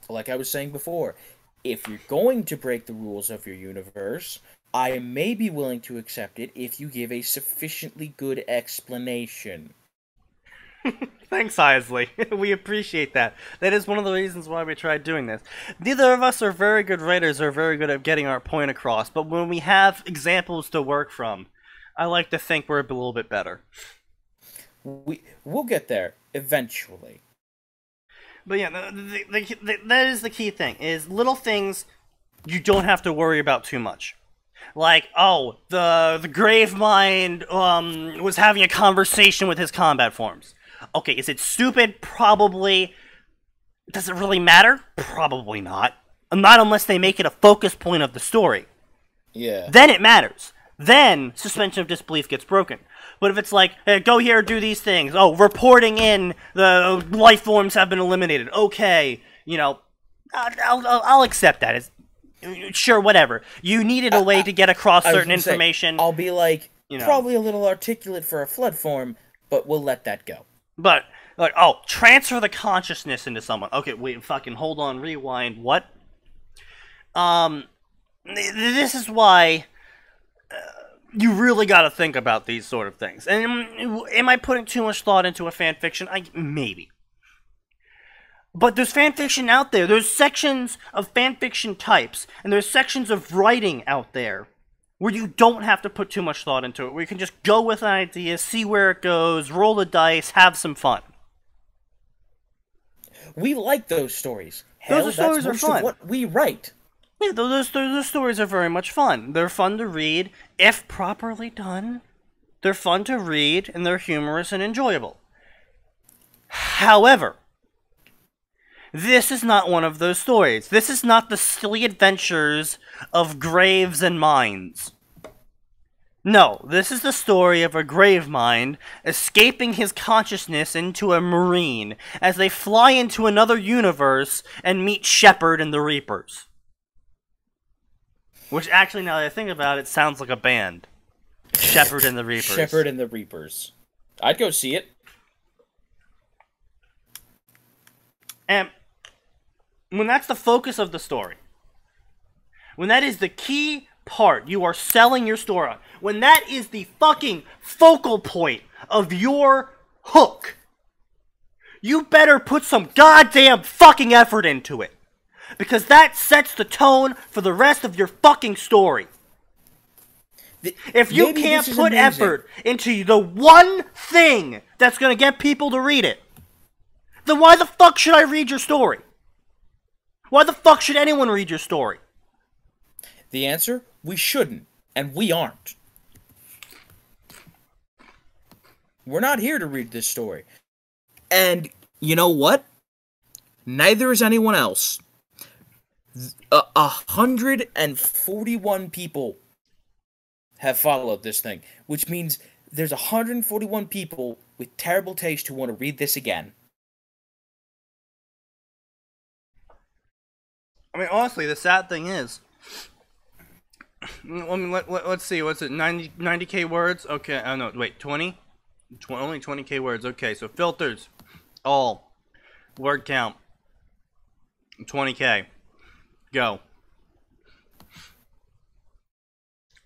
Like I was saying before, if you're going to break the rules of your universe, I may be willing to accept it if you give a sufficiently good explanation. Thanks, Isley. We appreciate that. That is one of the reasons why we tried doing this. Neither of us are very good writers or very good at getting our point across, but when we have examples to work from, I like to think we're a little bit better. We'll get there, eventually. But yeah, that is the key thing, is little things you don't have to worry about too much. Like, oh, the grave mind was having a conversation with his combat forms. Okay, is it stupid? Probably. Does it really matter? Probably not. Not unless they make it a focus point of the story. Yeah. Then it matters. Then suspension of disbelief gets broken. But if it's like, hey, go here, do these things. Oh, reporting in, the life forms have been eliminated. Okay, you know, I'll accept that. It's, sure, whatever. You needed a way to get across certain information. I'll be like, you know, probably a little articulate for a flood form, but we'll let that go. But, like, oh, transfer the consciousness into someone. Okay, wait, fucking hold on, rewind, what? This is why you really gotta think about these sort of things. And am I putting too much thought into a fanfiction? Maybe. But there's fanfiction out there. There's sections of fanfiction types, and there's sections of writing out there where you don't have to put too much thought into it, where you can just go with an idea, see where it goes, roll the dice, have some fun. We like those stories. Hell, those stories are fun. Of what we write. Yeah, those stories are very much fun. They're fun to read, if properly done. They're fun to read, and they're humorous and enjoyable. However, this is not one of those stories. This is not the silly adventures of graves and minds. No, this is the story of a grave mind escaping his consciousness into a marine as they fly into another universe and meet Shepherd and the Reapers. Which actually, now that I think about it, sounds like a band. Shepherd and the Reapers. Shepherd and the Reapers. I'd go see it. And when that's the focus of the story, when that is the key part you are selling your story on, when that is the fucking focal point of your hook, you better put some goddamn fucking effort into it. Because that sets the tone for the rest of your fucking story. If you can't put effort into the one thing that's gonna get people to read it, then why the fuck should I read your story? Why the fuck should anyone read your story? The answer? We shouldn't. And we aren't. We're not here to read this story. And you know what? Neither is anyone else. 141 people have followed this thing, which means there's 141 people with terrible taste who want to read this again. I mean, honestly, the sad thing is, I mean, let's see, what's it, 90K words? Okay, oh no, wait, 20? Only 20K words, okay, so filters, all, word count, 20K, go.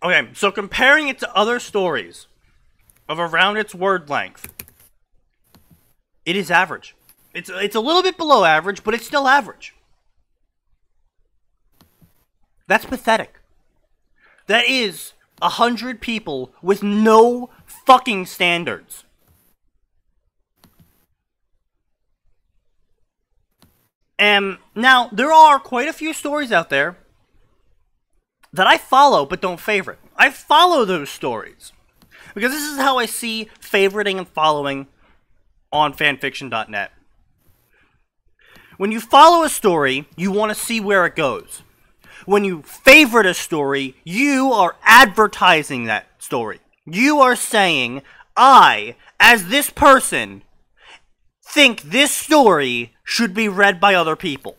Okay, so comparing it to other stories of around its word length, it is average. It's a little bit below average, but it's still average. That's pathetic. That is 100 people with no fucking standards. And now, there are quite a few stories out there that I follow but don't favorite. I follow those stories because this is how I see favoriting and following on fanfiction.net. When you follow a story, you want to see where it goes. When you favorite a story, you are advertising that story. You are saying, I, as this person, think this story should be read by other people.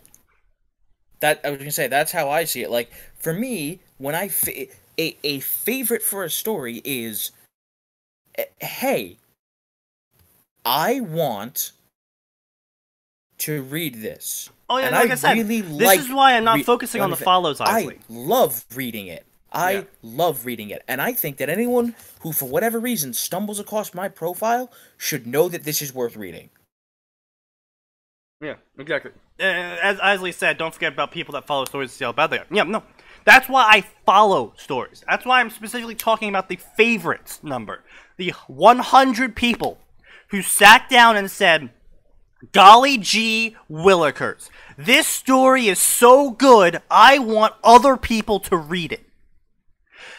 I was gonna say, that's how I see it. Like, for me, when a favorite for a story is, hey, I want to read this. Oh yeah, and like I said, really this is why I'm not focusing on the follows, I love reading it. I love reading it. And I think that anyone who, for whatever reason, stumbles across my profile should know that this is worth reading. Yeah, exactly. As Isley said, don't forget about people that follow stories to see how bad they are. Yeah, no. That's why I follow stories. That's why I'm specifically talking about the favorites number. The 100 people who sat down and said, golly gee willikers, this story is so good, I want other people to read it.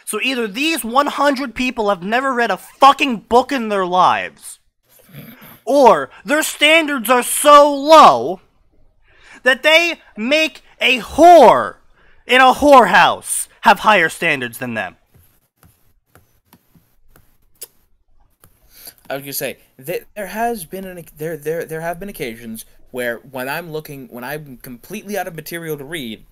So either these 100 people have never read a fucking book in their lives, or their standards are so low that they make a whore in a whorehouse have higher standards than them. I was gonna say there have been occasions where when I'm completely out of material to read,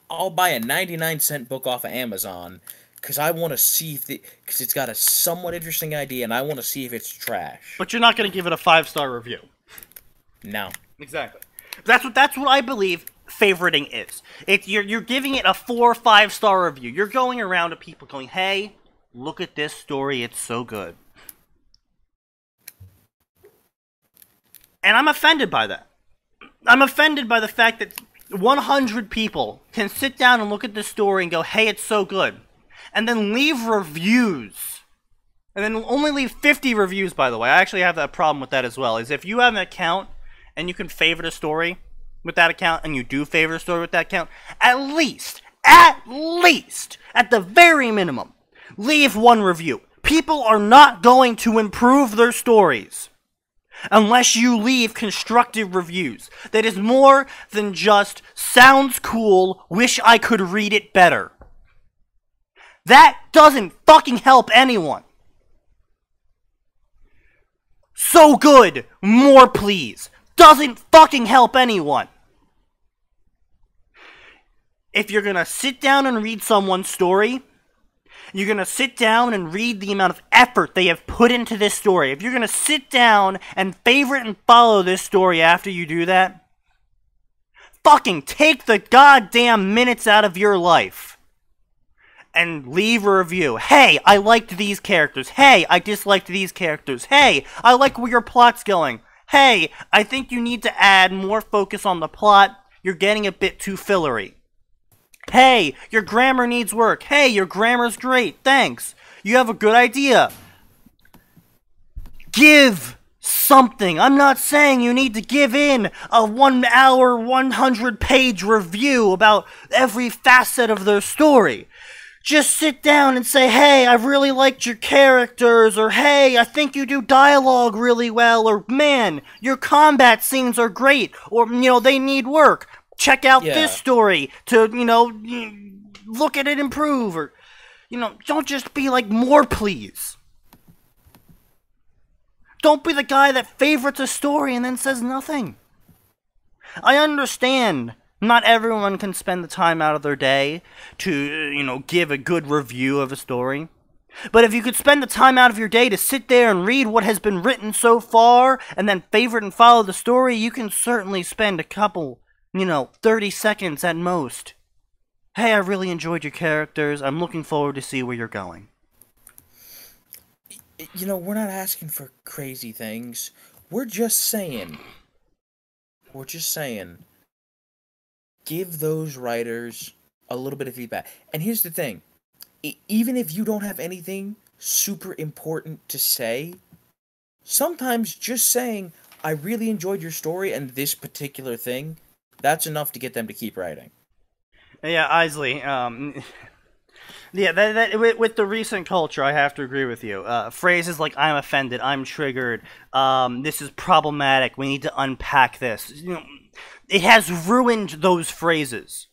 I'll buy a 99-cent book off of Amazon because I want to see because it's got a somewhat interesting idea and I want to see if it's trash. But you're not gonna give it a 5-star review. No. Exactly. That's what I believe favoriting is. You're giving it a 4 or 5-star review. You're going around to people going, hey, look at this story, it's so good. And I'm offended by that. I'm offended by the fact that 100 people can sit down and look at this story and go, hey, it's so good. And then leave reviews. And then only leave 50 reviews, by the way. I actually have that problem with that as well. Is if you have an account and you can favorite a story with that account, and you do favorite a story with that account, at least, at the very minimum, leave 1 review. People are not going to improve their stories unless you leave constructive reviews. That is more than just, sounds cool, wish I could read it better. That doesn't fucking help anyone. So good, more please. Doesn't fucking help anyone. If you're gonna sit down and read someone's story, you're going to sit down and read the amount of effort they have put into this story. If you're going to sit down and favorite and follow this story after you do that, fucking take the goddamn minutes out of your life and leave a review. Hey, I liked these characters. Hey, I disliked these characters. Hey, I like where your plot's going. Hey, I think you need to add more focus on the plot. You're getting a bit too fillery. Hey, your grammar needs work. Hey, your grammar's great. Thanks. You have a good idea. Give something. I'm not saying you need to give in a 1 hour, 100-page review about every facet of their story. Just sit down and say, hey, I really liked your characters, or hey, I think you do dialogue really well, or man, your combat scenes are great, or, they need work. Check out this story to, look at it improve, or, don't just be like, more please. Don't be the guy that favorites a story and then says nothing. I understand not everyone can spend the time out of their day to, give a good review of a story. But if you could spend the time out of your day to sit there and read what has been written so far, and then favorite and follow the story, you can certainly spend a couple, 30 seconds at most. Hey, I really enjoyed your characters. I'm looking forward to see where you're going. We're not asking for crazy things. We're just saying, give those writers a little bit of feedback. And here's the thing. Even if you don't have anything super important to say, sometimes just saying, I really enjoyed your story and this particular thing, that's enough to get them to keep writing. Yeah, Isley, with the recent culture, I have to agree with you. Phrases like, I'm offended, I'm triggered, this is problematic, we need to unpack this. It has ruined those phrases.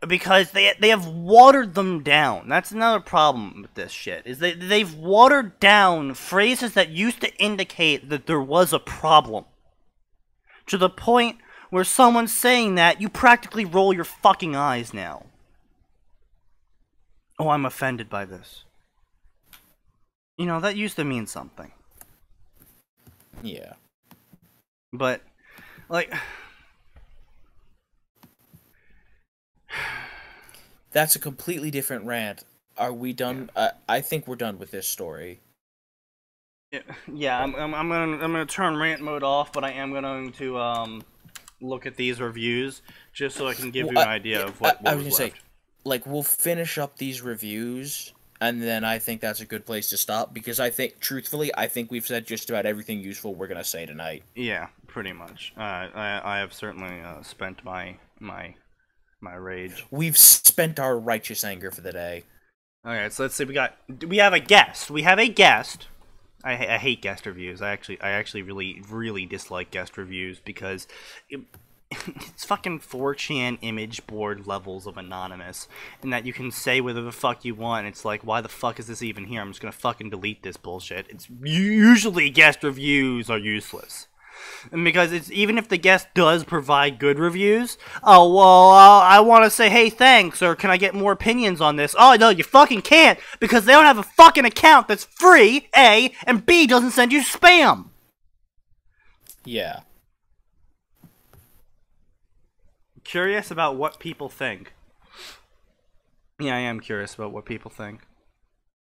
Because they have watered them down. That's another problem with this shit. Is they've watered down phrases that used to indicate that there was a problem. To the point where someone's saying that, you practically roll your fucking eyes now. Oh, I'm offended by this. That used to mean something. Yeah. But, that's a completely different rant. Are we done? Yeah. I think we're done with this story. Yeah, I'm gonna turn rant mode off, but I am going to look at these reviews just so I can give you an idea of what I was was gonna left. Say, we'll finish up these reviews, and then I think that's a good place to stop, because truthfully, I think we've said just about everything useful we're gonna say tonight. Yeah, pretty much. I have certainly spent my rage. We've spent our righteous anger for the day. Alright, so let's see. We have a guest. I hate guest reviews. I actually really dislike guest reviews because it's fucking 4chan image board levels of anonymous, and that you can say whatever the fuck you want. It's like, why the fuck is this even here? I'm just gonna fucking delete this bullshit. It's usually guest reviews are useless. And because even if the guest does provide good reviews, I want to say, hey, thanks, or can I get more opinions on this? Oh, no, you fucking can't, because they don't have a fucking account that's free, A, and B, doesn't send you spam. Yeah. Curious about what people think. Yeah, I am curious about what people think.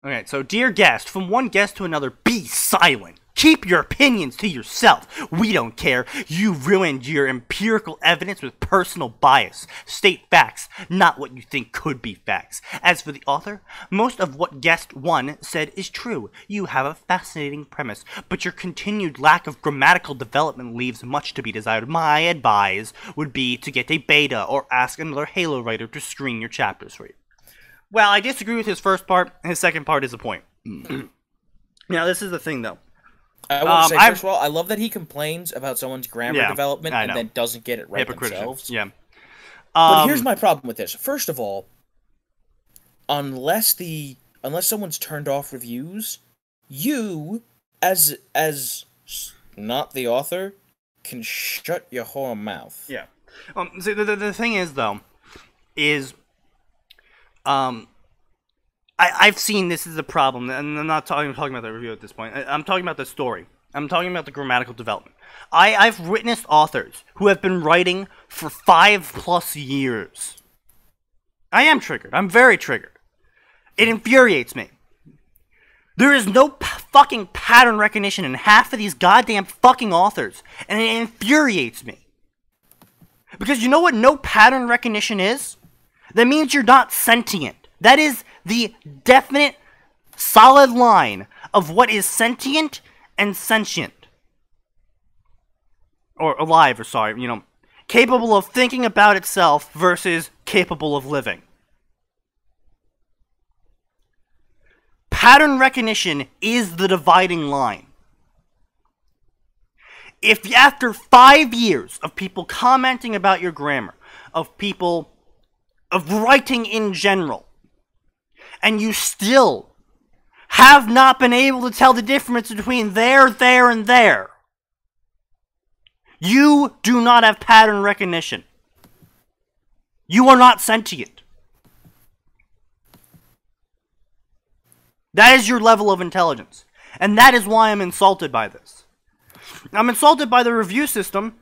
Okay, so, dear guest, from one guest to another, be silent. Keep your opinions to yourself. We don't care. You ruined your empirical evidence with personal bias. State facts, not what you think could be facts. As for the author, most of what guest 1 said is true. You have a fascinating premise, but your continued lack of grammatical development leaves much to be desired. My advice would be to get a beta or ask another Halo writer to screen your chapters for you. Well, I disagree with his first part. His second part is a point. Now, this is the thing, though. I want to say, first of all, I love that he complains about someone's grammar development and then doesn't get it right themselves. Yeah. But here's my problem with this. First of all, unless someone's turned off reviews, you, as not the author, can shut your whole mouth. Yeah. See, the thing is, though, I've seen this is a problem, and I'm not talking about the review at this point. I'm talking about the story. I'm talking about the grammatical development. I've witnessed authors who have been writing for 5+ years. I am triggered. I'm very triggered. It infuriates me. There is no fucking pattern recognition in half of these goddamn fucking authors, and it infuriates me. Because you know what no pattern recognition is? That means you're not sentient. That is the definite, solid line of what is sentient and sentient. Or alive, or sorry, capable of thinking about itself versus capable of living. Pattern recognition is the dividing line. If after 5 years of people commenting about your grammar, of writing in general, and you still have not been able to tell the difference between there, and there. You do not have pattern recognition. You are not sentient. That is your level of intelligence. And that is why I'm insulted by this. I'm insulted by the review system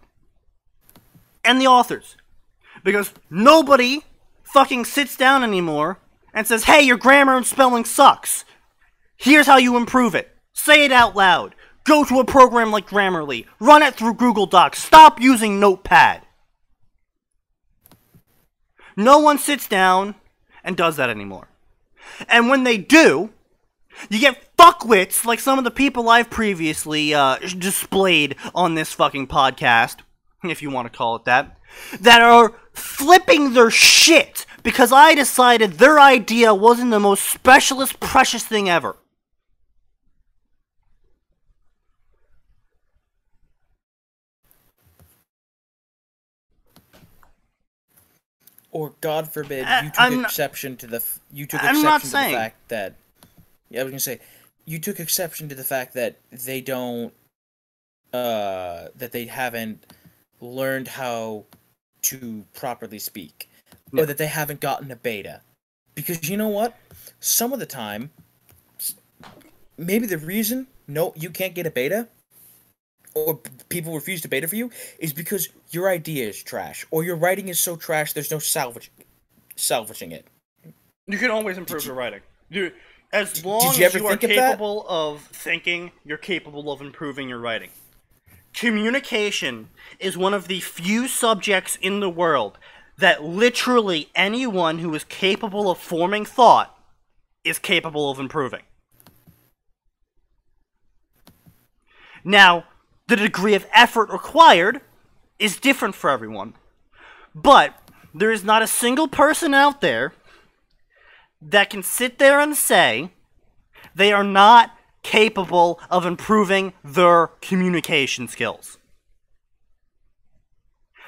and the authors. Because nobody fucking sits down anymore and says, hey, your grammar and spelling sucks. Here's how you improve it. Say it out loud. Go to a program like Grammarly. Run it through Google Docs. Stop using Notepad. No one sits down and does that anymore. And when they do, you get fuckwits like some of the people I've previously displayed on this fucking podcast, if you want to call it that are flipping their shit because I decided their idea wasn't the most specialist, precious thing ever. Or, God forbid, you took exception to the fact that... Yeah, I was gonna say, you took exception to the fact that they don't... that they haven't learned how to properly speak. Yeah. Or that they haven't gotten a beta. Because, you know what? Some of the time, maybe the reason, no, you can't get a beta, or people refuse to beta for you, is because your idea is trash, or your writing is so trash there's no salvaging it. You can always improve your writing. Dude, as long as you are capable of thinking, you're capable of improving your writing. Communication is one of the few subjects in the world that literally anyone who is capable of forming thought is capable of improving. Now, the degree of effort required is different for everyone. But there is not a single person out there that can sit there and say they are not capable of improving their communication skills.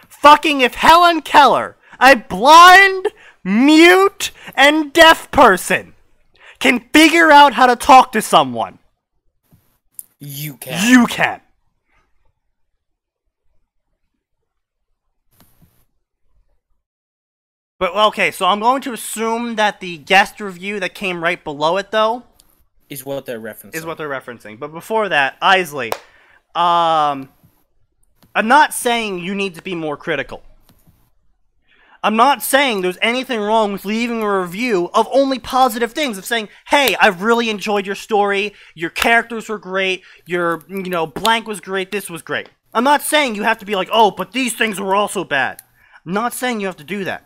Fucking if Helen Keller, a blind, mute, and deaf person, can figure out how to talk to someone, you can. You can. But, okay, so I'm going to assume that the guest review that came right below it, though, is what they're referencing. But before that, Isley, I'm not saying you need to be more critical. I'm not saying there's anything wrong with leaving a review of only positive things, of saying, hey, I've really enjoyed your story, your characters were great, your, blank was great, this was great. I'm not saying you have to be like, oh, but these things were also bad. I'm not saying you have to do that.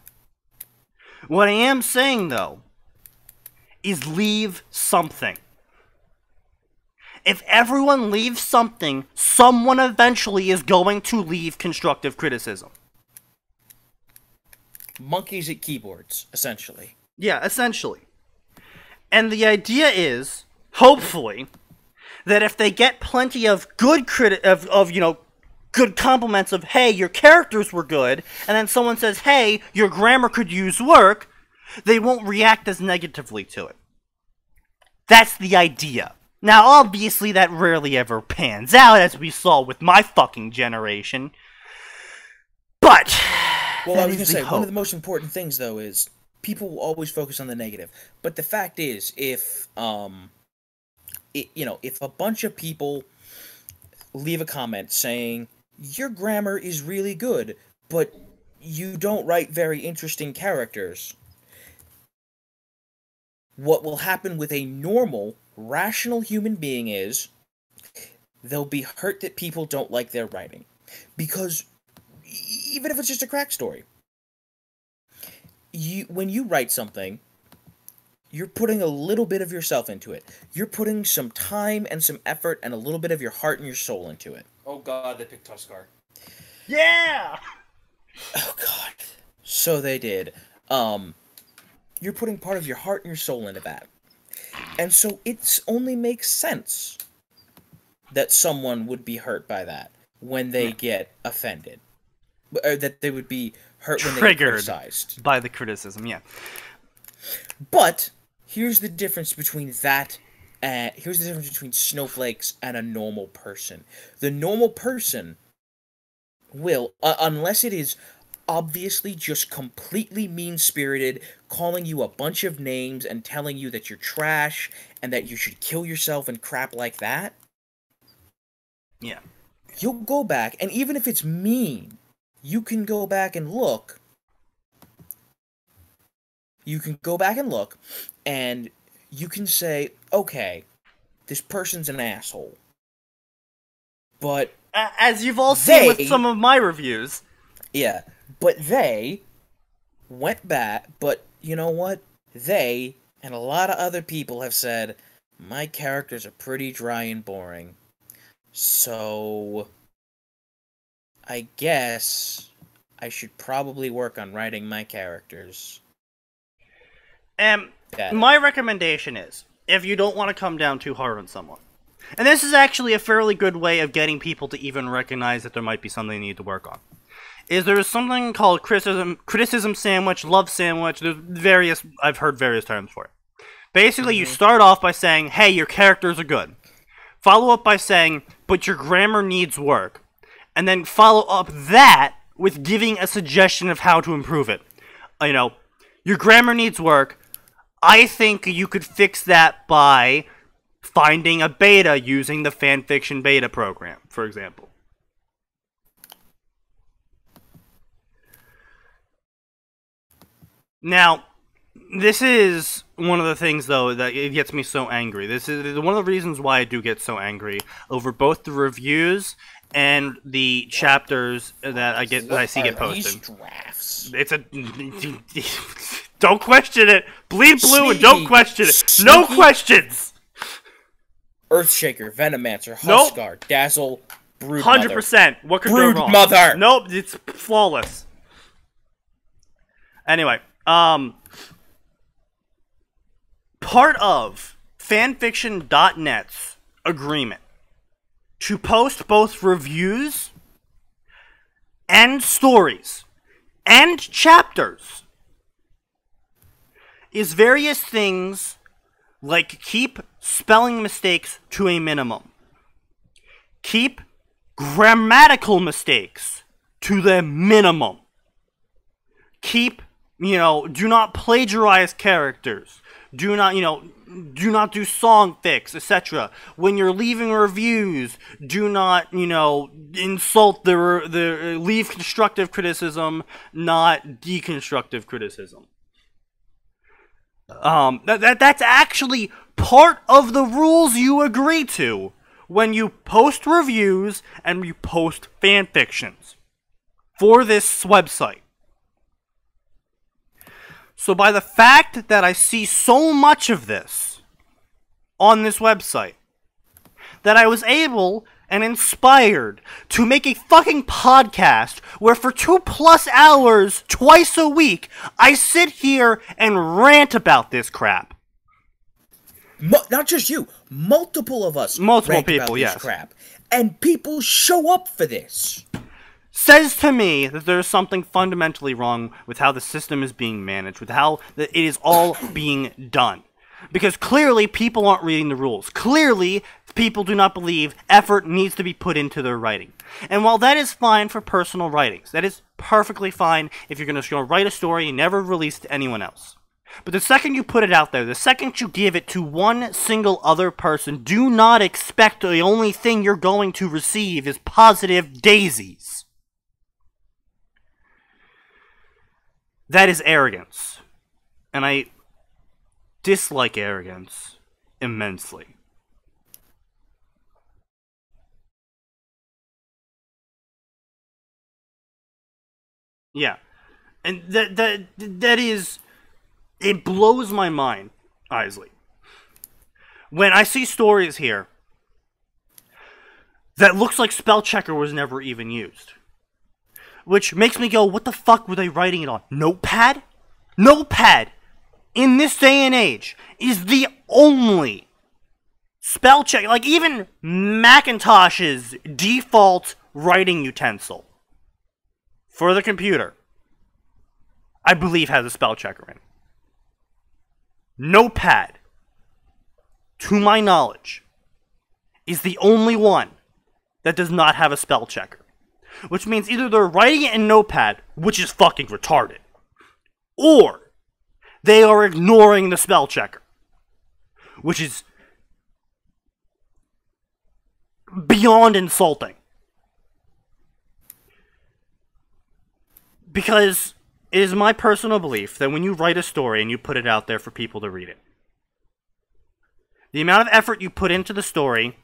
What I am saying, though, is leave something. If everyone leaves something, someone eventually is going to leave constructive criticism. Monkeys at keyboards, essentially. Yeah, essentially. And the idea is, hopefully, that if they get plenty of good good compliments of, hey, your characters were good, and then someone says, hey, your grammar could use work, they won't react as negatively to it. That's the idea. Now, obviously, that rarely ever pans out, as we saw with my fucking generation. But, well, I was going to say, one of the most important things, though, is people will always focus on the negative. But the fact is, if a bunch of people leave a comment saying, your grammar is really good, but you don't write very interesting characters, what will happen with a normal, rational human being is they'll be hurt that people don't like their writing. Because even if it's just a crack story, when you write something, you're putting a little bit of yourself into it. You're putting some time and some effort and a little bit of your heart and your soul into it. Oh god, they picked Tuskar. Yeah! Oh god. So they did. You're putting part of your heart and your soul into that. And so it only makes sense that someone would be hurt by that when they get offended. Or that they would be hurt when they get criticized. By the criticism, yeah. But here's the difference between that Here's the difference between snowflakes and a normal person. The normal person will, unless it is obviously just completely mean-spirited, calling you a bunch of names and telling you that you're trash and that you should kill yourself and crap like that. Yeah. You'll go back, and even if it's mean, you can go back and look. You can go back and look, and you can say, okay, this person's an asshole. But as you've all seen with some of my reviews. Yeah, but they went back, but you know what? They, and a lot of other people have said, my characters are pretty dry and boring. So, I guess I should probably work on writing my characters. My recommendation is, if you don't want to come down too hard on someone, and this is actually a fairly good way of getting people to even recognize that there might be something they need to work on, is there is something called criticism sandwich, love sandwich. There's various, I've heard various terms for it. Basically, you start off by saying, hey, your characters are good. Follow up by saying, but your grammar needs work. And then follow up that with giving a suggestion of how to improve it. You know, your grammar needs work. I think you could fix that by finding a beta using the Fanfiction beta program, for example. Now, this is one of the things, though, that it gets me so angry. This is one of the reasons why I do get so angry over both the reviews and the chapters that I see get posted. These drafts? It's a don't question it. Bleed blue and don't question it. No questions. Earthshaker, Venomancer, Huskar, Dazzle, Broodmother. 100%. What could go wrong? Broodmother. Nope, it's flawless. Anyway, part of fanfiction.net's agreement to post both reviews and stories and chapters is various things like keep spelling mistakes to a minimum, keep grammatical mistakes to the minimum, keep, do not plagiarize characters, do not do song fix, etc. When you're leaving reviews, do not, insult leave constructive criticism, not deconstructive criticism. That's actually part of the rules you agree to when you post reviews and you post fanfictions for this website. So by the fact that I see so much of this on this website, that I was able and inspired to make a fucking podcast where for 2+ hours, twice a week, I sit here and rant about this crap. Not just you, multiple of us. Multiple people, yes. Crap. And people show up for this. Says to me that there's something fundamentally wrong with how the system is being managed, with how it is all being done. Because clearly people aren't reading the rules. Clearly people do not believe effort needs to be put into their writing. And while that is fine for personal writings, that is perfectly fine if you're going to write a story and never release it to anyone else. But the second you put it out there, the second you give it to one single other person, do not expect the only thing you're going to receive is positive daisies. That is arrogance. And I dislike arrogance immensely. Yeah. And that is... It blows my mind, Isley. When I see stories here that looks like spell checker was never even used. Which makes me go, what the fuck were they writing it on? Notepad? Notepad, in this day and age, is the only spell check, like even Macintosh's default writing utensil for the computer, I believe has a spell checker in it. Notepad. to my knowledge, is the only one that does not have a spell checker. Which means either they're writing it in Notepad, which is fucking retarded, or they are ignoring the spell checker, which is beyond insulting. Because it is my personal belief that when you write a story and you put it out there for people to read it, the amount of effort you put into the story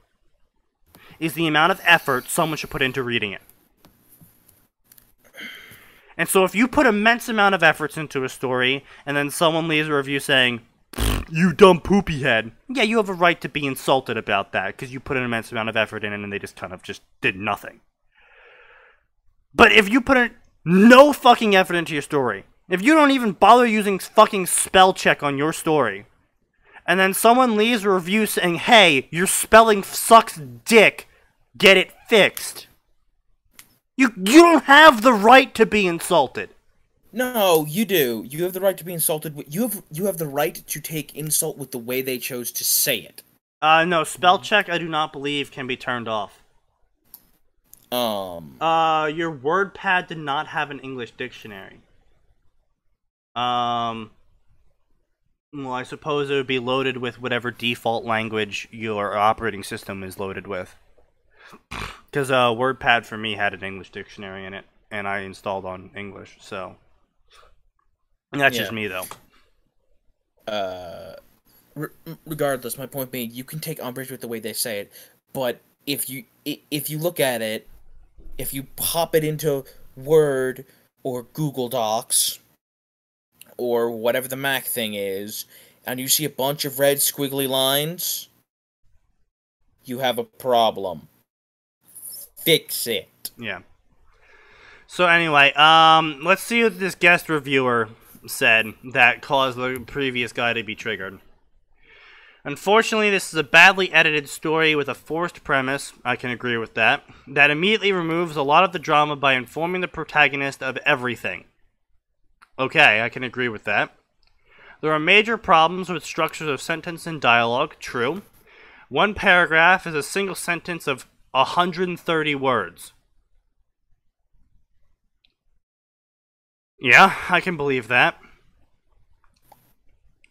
is the amount of effort someone should put into reading it. And so if you put immense amount of efforts into a story, and then someone leaves a review saying, "You dumb poopy head," yeah, you have a right to be insulted about that, because you put an immense amount of effort in it, and they just kind of just did nothing. But if you put no fucking effort into your story, if you don't even bother using fucking spell check on your story, and then someone leaves a review saying, "Hey, your spelling sucks dick, get it fixed," You don't have the right to be insulted. No, you do. You have the right to be insulted. You have the right to take insult with the way they chose to say it. No, spell check I do not believe can be turned off. Your WordPad did not have an English dictionary. Well, I suppose it would be loaded with whatever default language your operating system is loaded with. Because WordPad for me had an English dictionary in it, and I installed on English, so... And that's just me, though. Regardless, my point being, you can take umbrage with the way they say it, but if you look at it, if you pop it into Word or Google Docs, or whatever the Mac thing is, and you see a bunch of red squiggly lines, you have a problem. Fix it. Yeah. So anyway, let's see what this guest reviewer said that caused the previous guy to be triggered. Unfortunately, this is a badly edited story with a forced premise, I can agree with that immediately removes a lot of the drama by informing the protagonist of everything. Okay, I can agree with that. There are major problems with structures of sentence and dialogue, true. One paragraph is a single sentence of 130 words. Yeah, I can believe that.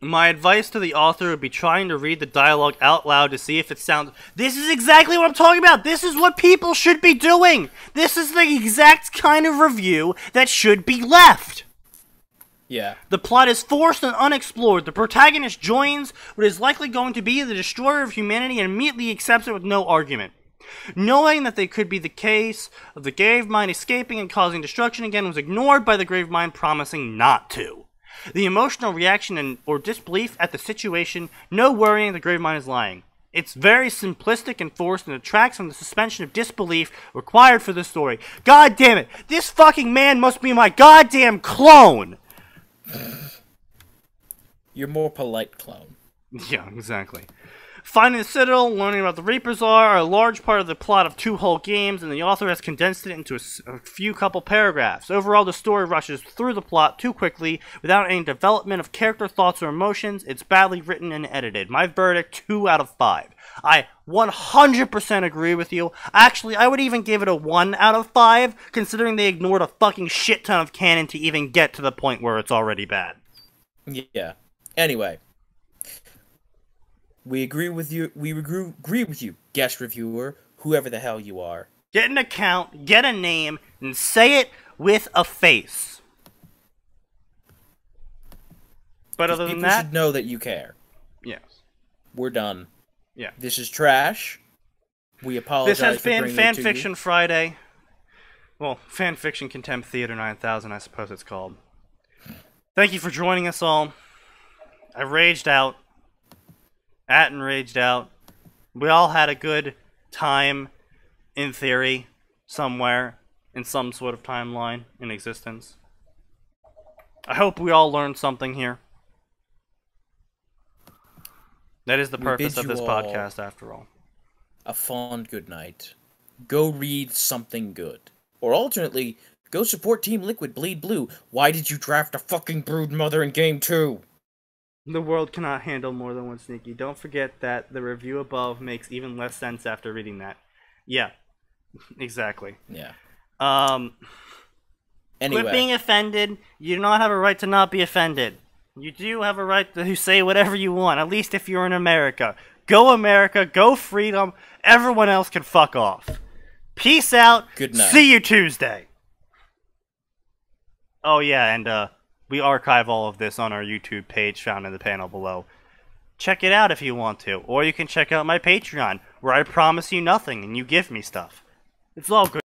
My advice to the author would be trying to read the dialogue out loud to see if it sounds... This is exactly what I'm talking about! This is what people should be doing! This is the exact kind of review that should be left! Yeah. The plot is forced and unexplored. The protagonist joins what is likely going to be the destroyer of humanity and immediately accepts it with no argument. Knowing that they could be the case of the Gravemind escaping and causing destruction again was ignored by the Gravemind promising not to. The emotional reaction or disbelief at the situation, no worrying the Gravemind is lying. It's very simplistic and forced and detracts from the suspension of disbelief required for the story. God damn it! This fucking man must be my goddamn clone! You're more polite clone. Yeah, exactly. Finding the Citadel, learning about the Reapers are a large part of the plot of 2 whole games, and the author has condensed it into a few couple paragraphs. Overall, the story rushes through the plot too quickly, without any development of character thoughts or emotions. It's badly written and edited. My verdict, 2 out of 5. I 100% agree with you. Actually, I would even give it a 1 out of 5, considering they ignored a fucking shit ton of canon to even get to the point where it's already bad. Yeah. Anyway. We agree with you, guest reviewer, whoever the hell you are. Get an account, get a name, and say it with a face. But other than that... People should know that you care. Yes. We're done. Yeah. This is trash. We apologize. This has been Fanfiction Friday. Well, Fanfiction Contempt Theater 9000, I suppose it's called. Thank you for joining us all. I raged out. Atin raged out. We all had a good time, in theory, somewhere, in some sort of timeline in existence. I hope we all learned something here. That is the purpose of this podcast, after all. A fond good night. Go read something good. Or alternately, go support Team Liquid Bleed Blue. Why did you draft a fucking Brood Mother in Game 2? The world cannot handle more than one Sneaky. Don't forget that the review above makes even less sense after reading that. Yeah, exactly. Yeah. Anyway. Quit being offended. You do not have a right to not be offended. You do have a right to say whatever you want, at least if you're in America. Go America, go freedom. Everyone else can fuck off. Peace out. Good night. See you Tuesday. Oh yeah, and we archive all of this on our YouTube page found in the panel below. Check it out if you want to, or you can check out my Patreon, where I promise you nothing and you give me stuff. It's all good.